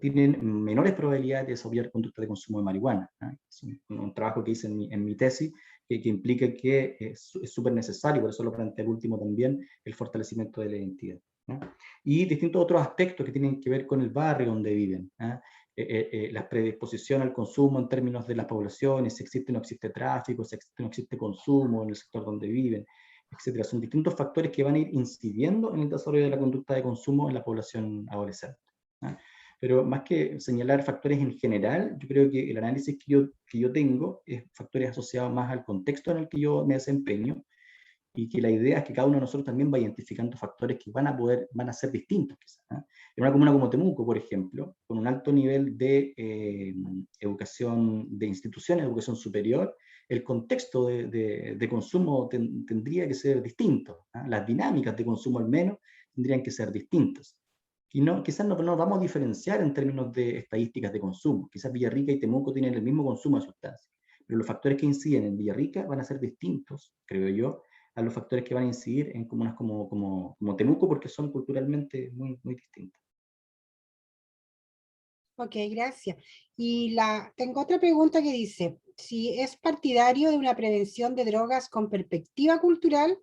Speaker 2: tienen menores probabilidades de desarrollar conducta de consumo de marihuana, ¿ah? Es un trabajo que hice en mi tesis, que implica que es súper necesario, por eso lo planteé al último también, el fortalecimiento de la identidad, ¿no? Y distintos otros aspectos que tienen que ver con el barrio donde viven, ¿ah? La predisposición al consumo en términos de las poblaciones, si existe o no existe tráfico, si existe o no existe consumo en el sector donde viven, etcétera. Son distintos factores que van a ir incidiendo en el desarrollo de la conducta de consumo en la población adolescente, ¿ah? Pero más que señalar factores en general, yo creo que el análisis que yo tengo es factores asociados más al contexto en el que yo me desempeño, y que la idea es que cada uno de nosotros también va identificando factores que van a ser distintos quizás, ¿eh? En una comuna como Temuco, por ejemplo, con un alto nivel de educación, de instituciones de educación superior, el contexto de consumo tendría que ser distinto, ¿eh? Las dinámicas de consumo al menos tendrían que ser distintas. Y no, quizás no nos vamos a diferenciar en términos de estadísticas de consumo. Quizás Villarrica y Temuco tienen el mismo consumo de sustancias, pero los factores que inciden en Villarrica van a ser distintos, creo yo, a los factores que van a incidir en comunas como Temuco, porque son culturalmente muy distintas.
Speaker 1: Ok, gracias. Y tengo otra pregunta que dice, si es partidario de una prevención de drogas con perspectiva cultural,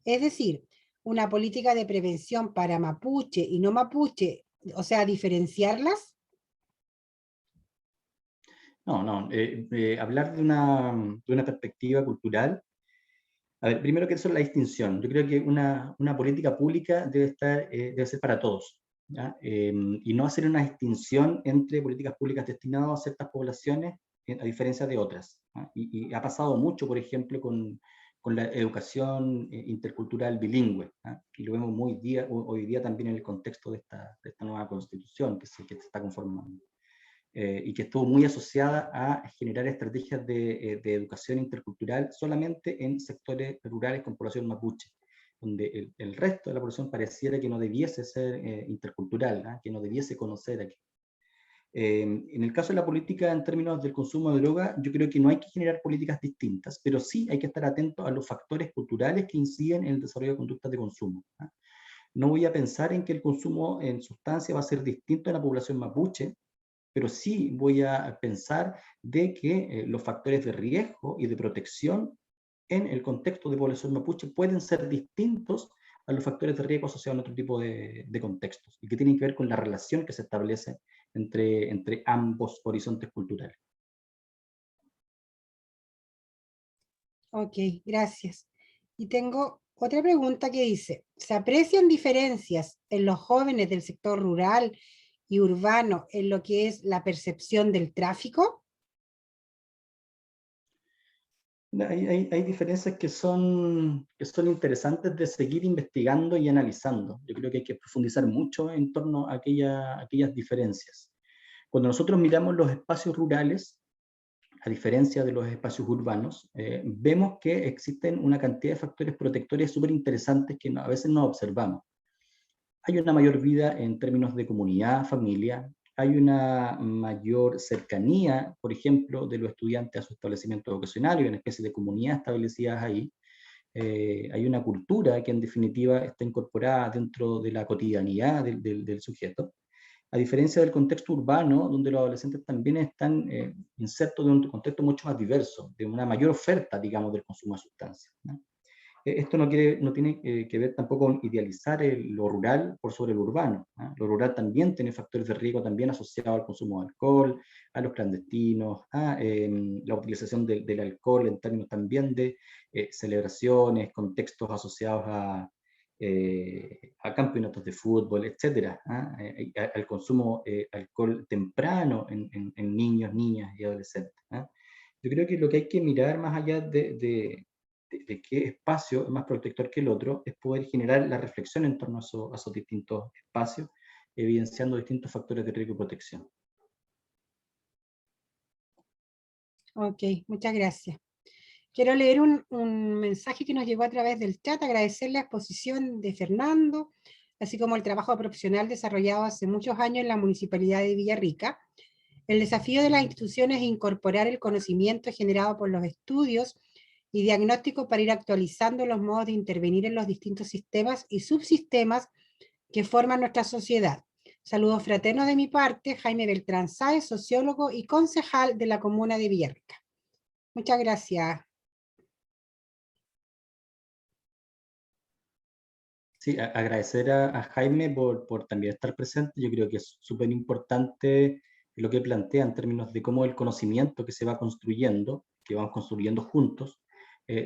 Speaker 1: es decir, una política de prevención para mapuche y no mapuche, o sea, diferenciarlas.
Speaker 2: No, hablar de una perspectiva cultural. A ver, primero que eso es la distinción. Yo creo que una política pública debe ser para todos, ¿ya? Y no hacer una distinción entre políticas públicas destinadas a ciertas poblaciones a diferencia de otras, ¿ah? Y ha pasado mucho, por ejemplo, con la educación intercultural bilingüe, ¿ah? Y lo vemos hoy día también en el contexto de esta nueva constitución que se está conformando. Y que estuvo muy asociada a generar estrategias de educación intercultural solamente en sectores rurales con población mapuche, donde el resto de la población pareciera que no debiese ser intercultural, ¿eh? Que no debiese conocer aquí. En el caso de la política en términos del consumo de droga, yo creo que no hay que generar políticas distintas, pero sí hay que estar atentos a los factores culturales que inciden en el desarrollo de conductas de consumo, ¿eh? No voy a pensar en que el consumo en sustancia va a ser distinto en la población mapuche, pero sí voy a pensar de que los factores de riesgo y de protección en el contexto de población mapuche pueden ser distintos a los factores de riesgo asociados a otro tipo de contextos, y que tienen que ver con la relación que se establece entre ambos horizontes culturales.
Speaker 1: Ok, gracias. Y tengo otra pregunta que dice, ¿se aprecian diferencias en los jóvenes del sector rural y urbano en lo que es la percepción del tráfico?
Speaker 2: Hay diferencias que son interesantes de seguir investigando y analizando. Yo creo que hay que profundizar mucho en torno a aquellas diferencias. Cuando nosotros miramos los espacios rurales, a diferencia de los espacios urbanos, vemos que existen una cantidad de factores protectores súper interesantes que a veces no observamos. Hay una mayor vida en términos de comunidad, familia, hay una mayor cercanía, por ejemplo, de los estudiantes a su establecimiento vocacional, y una especie de comunidad establecidas ahí. Hay una cultura que en definitiva está incorporada dentro de la cotidianidad del sujeto, a diferencia del contexto urbano, donde los adolescentes también están insertos de un contexto mucho más diverso, de una mayor oferta, digamos, del consumo de sustancias, ¿no? Esto no tiene que ver tampoco con idealizar lo rural por sobre lo urbano, ¿no? Lo rural también tiene factores de riesgo también asociados al consumo de alcohol, a los clandestinos, a la utilización del alcohol en términos también de celebraciones, contextos asociados a campeonatos de fútbol, etcétera, ¿ah? Al consumo de alcohol temprano en niños, niñas y adolescentes, ¿ah? Yo creo que lo que hay que mirar más allá de qué espacio es más protector que el otro, es poder generar la reflexión en torno a esos distintos espacios, evidenciando distintos factores de riesgo y protección.
Speaker 1: Ok, muchas gracias. Quiero leer un mensaje que nos llegó a través del chat, agradecer la exposición de Fernando, así como el trabajo profesional desarrollado hace muchos años en la Municipalidad de Villarrica. El desafío de las instituciones es incorporar el conocimiento generado por los estudios y diagnósticos para ir actualizando los modos de intervenir en los distintos sistemas y subsistemas que forman nuestra sociedad. Saludos fraternos de mi parte, Jaime Beltrán Sáez, sociólogo y concejal de la comuna de Villarrica. Muchas gracias.
Speaker 2: Sí, agradecer a Jaime por también estar presente. Yo creo que es súper importante lo que plantea en términos de cómo el conocimiento que se va construyendo, que vamos construyendo juntos,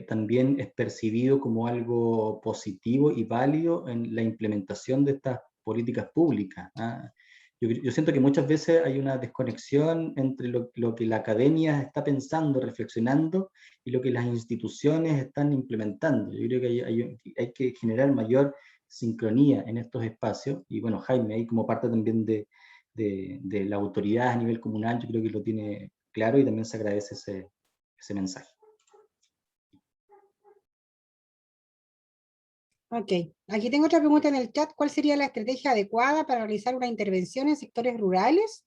Speaker 2: también es percibido como algo positivo y válido en la implementación de estas políticas públicas, ¿ah? Yo siento que muchas veces hay una desconexión entre lo que la academia está pensando, reflexionando, y lo que las instituciones están implementando. Yo creo que hay que generar mayor sincronía en estos espacios, y bueno, Jaime, ahí como parte también de la autoridad a nivel comunal, yo creo que lo tiene claro y también se agradece ese mensaje.
Speaker 1: Ok, aquí tengo otra pregunta en el chat. ¿Cuál sería la estrategia adecuada para realizar una intervención en sectores rurales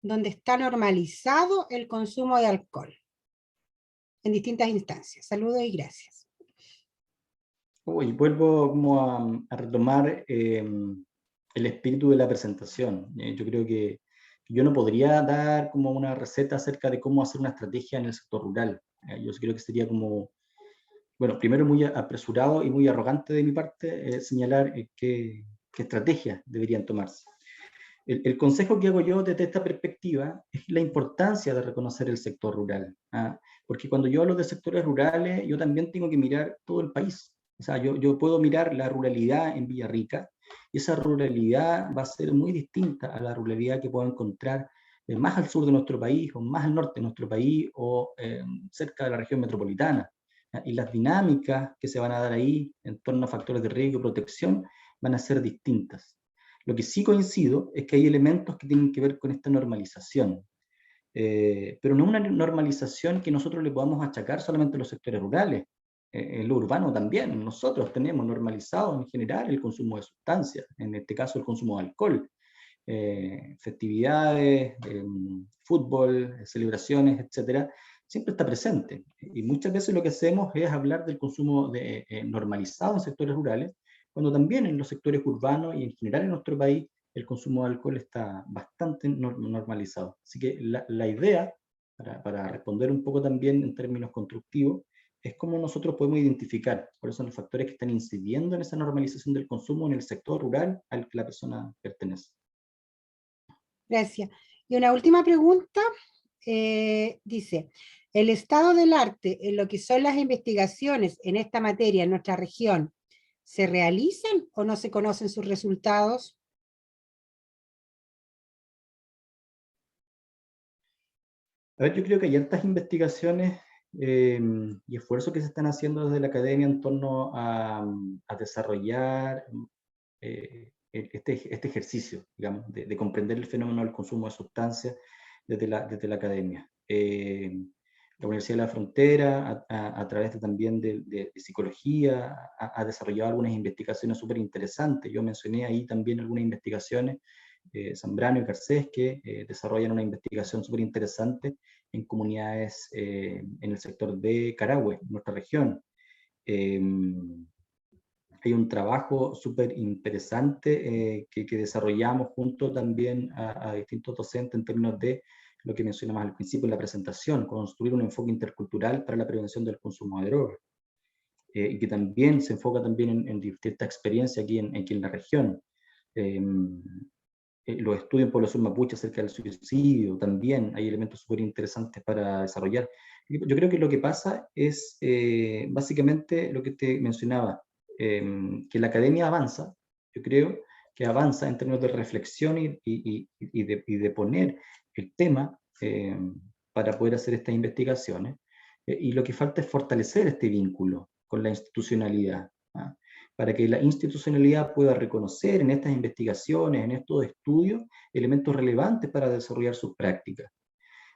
Speaker 1: donde está normalizado el consumo de alcohol en distintas instancias? Saludos y gracias.
Speaker 2: Y vuelvo como a retomar el espíritu de la presentación. Yo creo que yo no podría dar como una receta acerca de cómo hacer una estrategia en el sector rural. Yo creo que sería como, bueno, primero muy apresurado y muy arrogante de mi parte señalar qué estrategias deberían tomarse. El consejo que hago yo desde esta perspectiva es la importancia de reconocer el sector rural, ¿ah? Porque cuando yo hablo de sectores rurales, yo también tengo que mirar todo el país. O sea, yo puedo mirar la ruralidad en Villarrica, y esa ruralidad va a ser muy distinta a la ruralidad que puedo encontrar más al sur de nuestro país, o más al norte de nuestro país, o cerca de la región metropolitana, ¿ah? Y las dinámicas que se van a dar ahí en torno a factores de riesgo y protección van a ser distintas. Lo que sí coincido es que hay elementos que tienen que ver con esta normalización, pero no una normalización que nosotros le podamos achacar solamente a los sectores rurales. En lo urbano también, nosotros tenemos normalizado en general el consumo de sustancias, en este caso el consumo de alcohol, festividades, fútbol, celebraciones, etcétera, siempre está presente. Y muchas veces lo que hacemos es hablar del consumo normalizado en sectores rurales, cuando también en los sectores urbanos y en general en nuestro país el consumo de alcohol está bastante normalizado. Así que la idea, para responder un poco también en términos constructivos, es cómo nosotros podemos identificar cuáles son los factores que están incidiendo en esa normalización del consumo en el sector rural al que la persona pertenece.
Speaker 1: Gracias. Y una última pregunta, dice, ¿El estado del arte en lo que son las investigaciones en esta materia en nuestra región se realizan o no se conocen sus resultados?
Speaker 2: A ver, yo creo que hay hartas investigaciones y esfuerzos que se están haciendo desde la academia en torno a desarrollar este ejercicio, digamos, de comprender el fenómeno del consumo de sustancias desde la academia. La Universidad de la Frontera, a través también de psicología, ha desarrollado algunas investigaciones súper interesantes. Yo mencioné ahí también algunas investigaciones, Zambrano y Garcés, que desarrollan una investigación súper interesante en comunidades en el sector de Carahue, nuestra región. Hay un trabajo súper interesante que desarrollamos junto también a distintos docentes en términos de lo que mencionamos al principio en la presentación, construir un enfoque intercultural para la prevención del consumo de drogas, y que también se enfoca también en distintas experiencias aquí en la región. Los estudios en población mapuche acerca del suicidio, también hay elementos súper interesantes para desarrollar. Yo creo que lo que pasa es básicamente lo que te mencionaba, que la academia avanza, yo creo que avanza en términos de reflexión y de poner el tema para poder hacer estas investigaciones, y lo que falta es fortalecer este vínculo con la institucionalidad, ¿ah? Para que la institucionalidad pueda reconocer en estas investigaciones, en estos estudios, elementos relevantes para desarrollar sus prácticas.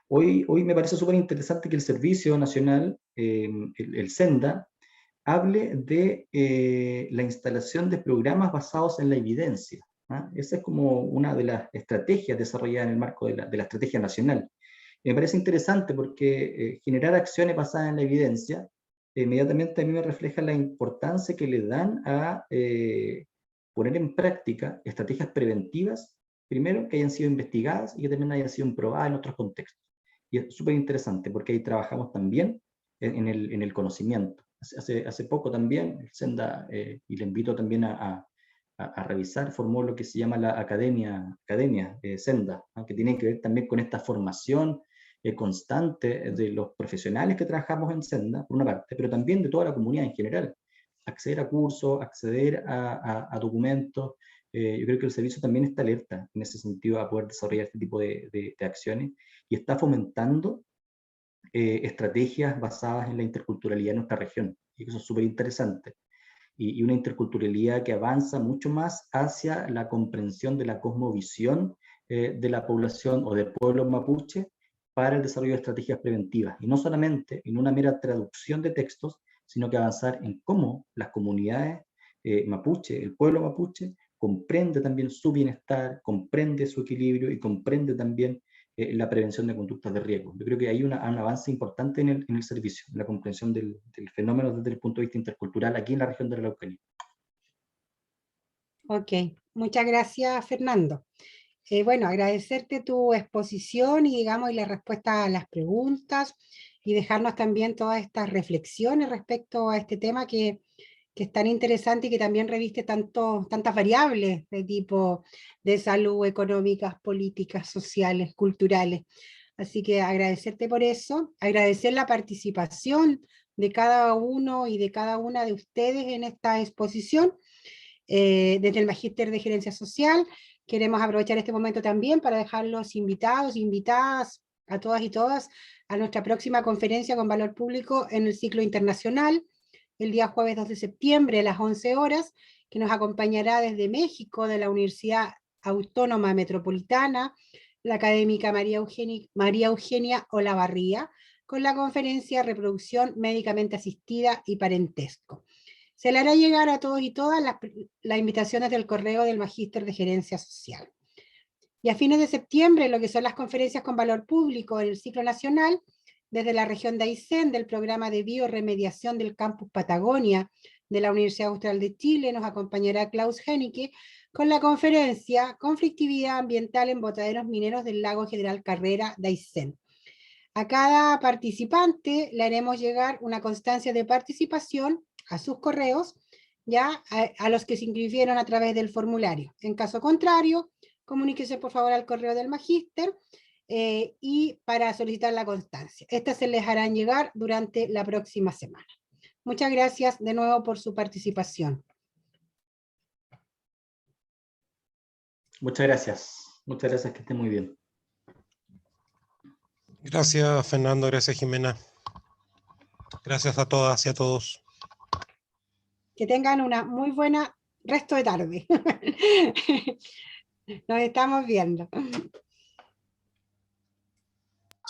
Speaker 2: Hoy me parece súper interesante que el Servicio Nacional, el SENDA, hable de la instalación de programas basados en la evidencia, ¿ah? Esa es como una de las estrategias desarrolladas en el marco de la estrategia nacional. Me parece interesante porque generar acciones basadas en la evidencia inmediatamente a mí me refleja la importancia que le dan a poner en práctica estrategias preventivas, primero que hayan sido investigadas y que también hayan sido probadas en otros contextos. Y es súper interesante porque ahí trabajamos también en el conocimiento. Hace poco también, el Senda, y le invito también a revisar, formó lo que se llama la Academia Senda, ¿no? Que tiene que ver también con esta formación constante de los profesionales que trabajamos en Senda, por una parte, pero también de toda la comunidad en general. Acceder a cursos, acceder a documentos. Yo creo que el servicio también está alerta en ese sentido a poder desarrollar este tipo de acciones y está fomentando estrategias basadas en la interculturalidad en nuestra región. Y eso es súper interesante. Y una interculturalidad que avanza mucho más hacia la comprensión de la cosmovisión de la población o del pueblo mapuche para el desarrollo de estrategias preventivas. Y no solamente en una mera traducción de textos, sino que avanzar en cómo las comunidades mapuche, el pueblo mapuche, comprende también su bienestar, comprende su equilibrio y comprende también la prevención de conductas de riesgo. Yo creo que hay un avance importante en el servicio, en la comprensión del fenómeno desde el punto de vista intercultural aquí en la región de la Araucanía.
Speaker 1: Ok, muchas gracias, Fernando. Bueno, agradecerte tu exposición y, digamos, y la respuesta a las preguntas y dejarnos también todas estas reflexiones respecto a este tema que es tan interesante y que también reviste tantas variables de tipo de salud, económicas, políticas, sociales, culturales. Así que agradecerte por eso, agradecer la participación de cada uno y de cada una de ustedes en esta exposición. Desde el Magíster de Gerencia Social, queremos aprovechar este momento también para dejarlos invitados, invitadas a todas y todas a nuestra próxima conferencia con valor público en el ciclo internacional, el día jueves 2 de septiembre a las 11 horas, que nos acompañará desde México, de la Universidad Autónoma Metropolitana, la académica María Eugenia Olavarría, con la conferencia Reproducción Médicamente Asistida y Parentesco. Se le hará llegar a todos y todas las invitaciones del correo del Magíster de Gerencia Social. Y a fines de septiembre, lo que son las conferencias con valor público en el ciclo nacional, desde la región de Aysén, del programa de bioremediación del Campus Patagonia de la Universidad Austral de Chile, nos acompañará Klaus Hennicke con la conferencia Conflictividad Ambiental en Botaderos Mineros del Lago General Carrera de Aysén. A cada participante le haremos llegar una constancia de participación a sus correos, ya a los que se inscribieron a través del formulario. En caso contrario, comuníquese por favor al correo del Magíster y para solicitar la constancia. Estas se les harán llegar durante la próxima semana. Muchas gracias de nuevo por su participación.
Speaker 2: Muchas gracias. Muchas gracias, que esté muy bien.
Speaker 3: Gracias, Fernando. Gracias, Jimena. Gracias a todas y a todos.
Speaker 1: Que tengan una muy buena resto de tarde. Nos estamos viendo.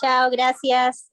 Speaker 4: Chao, gracias.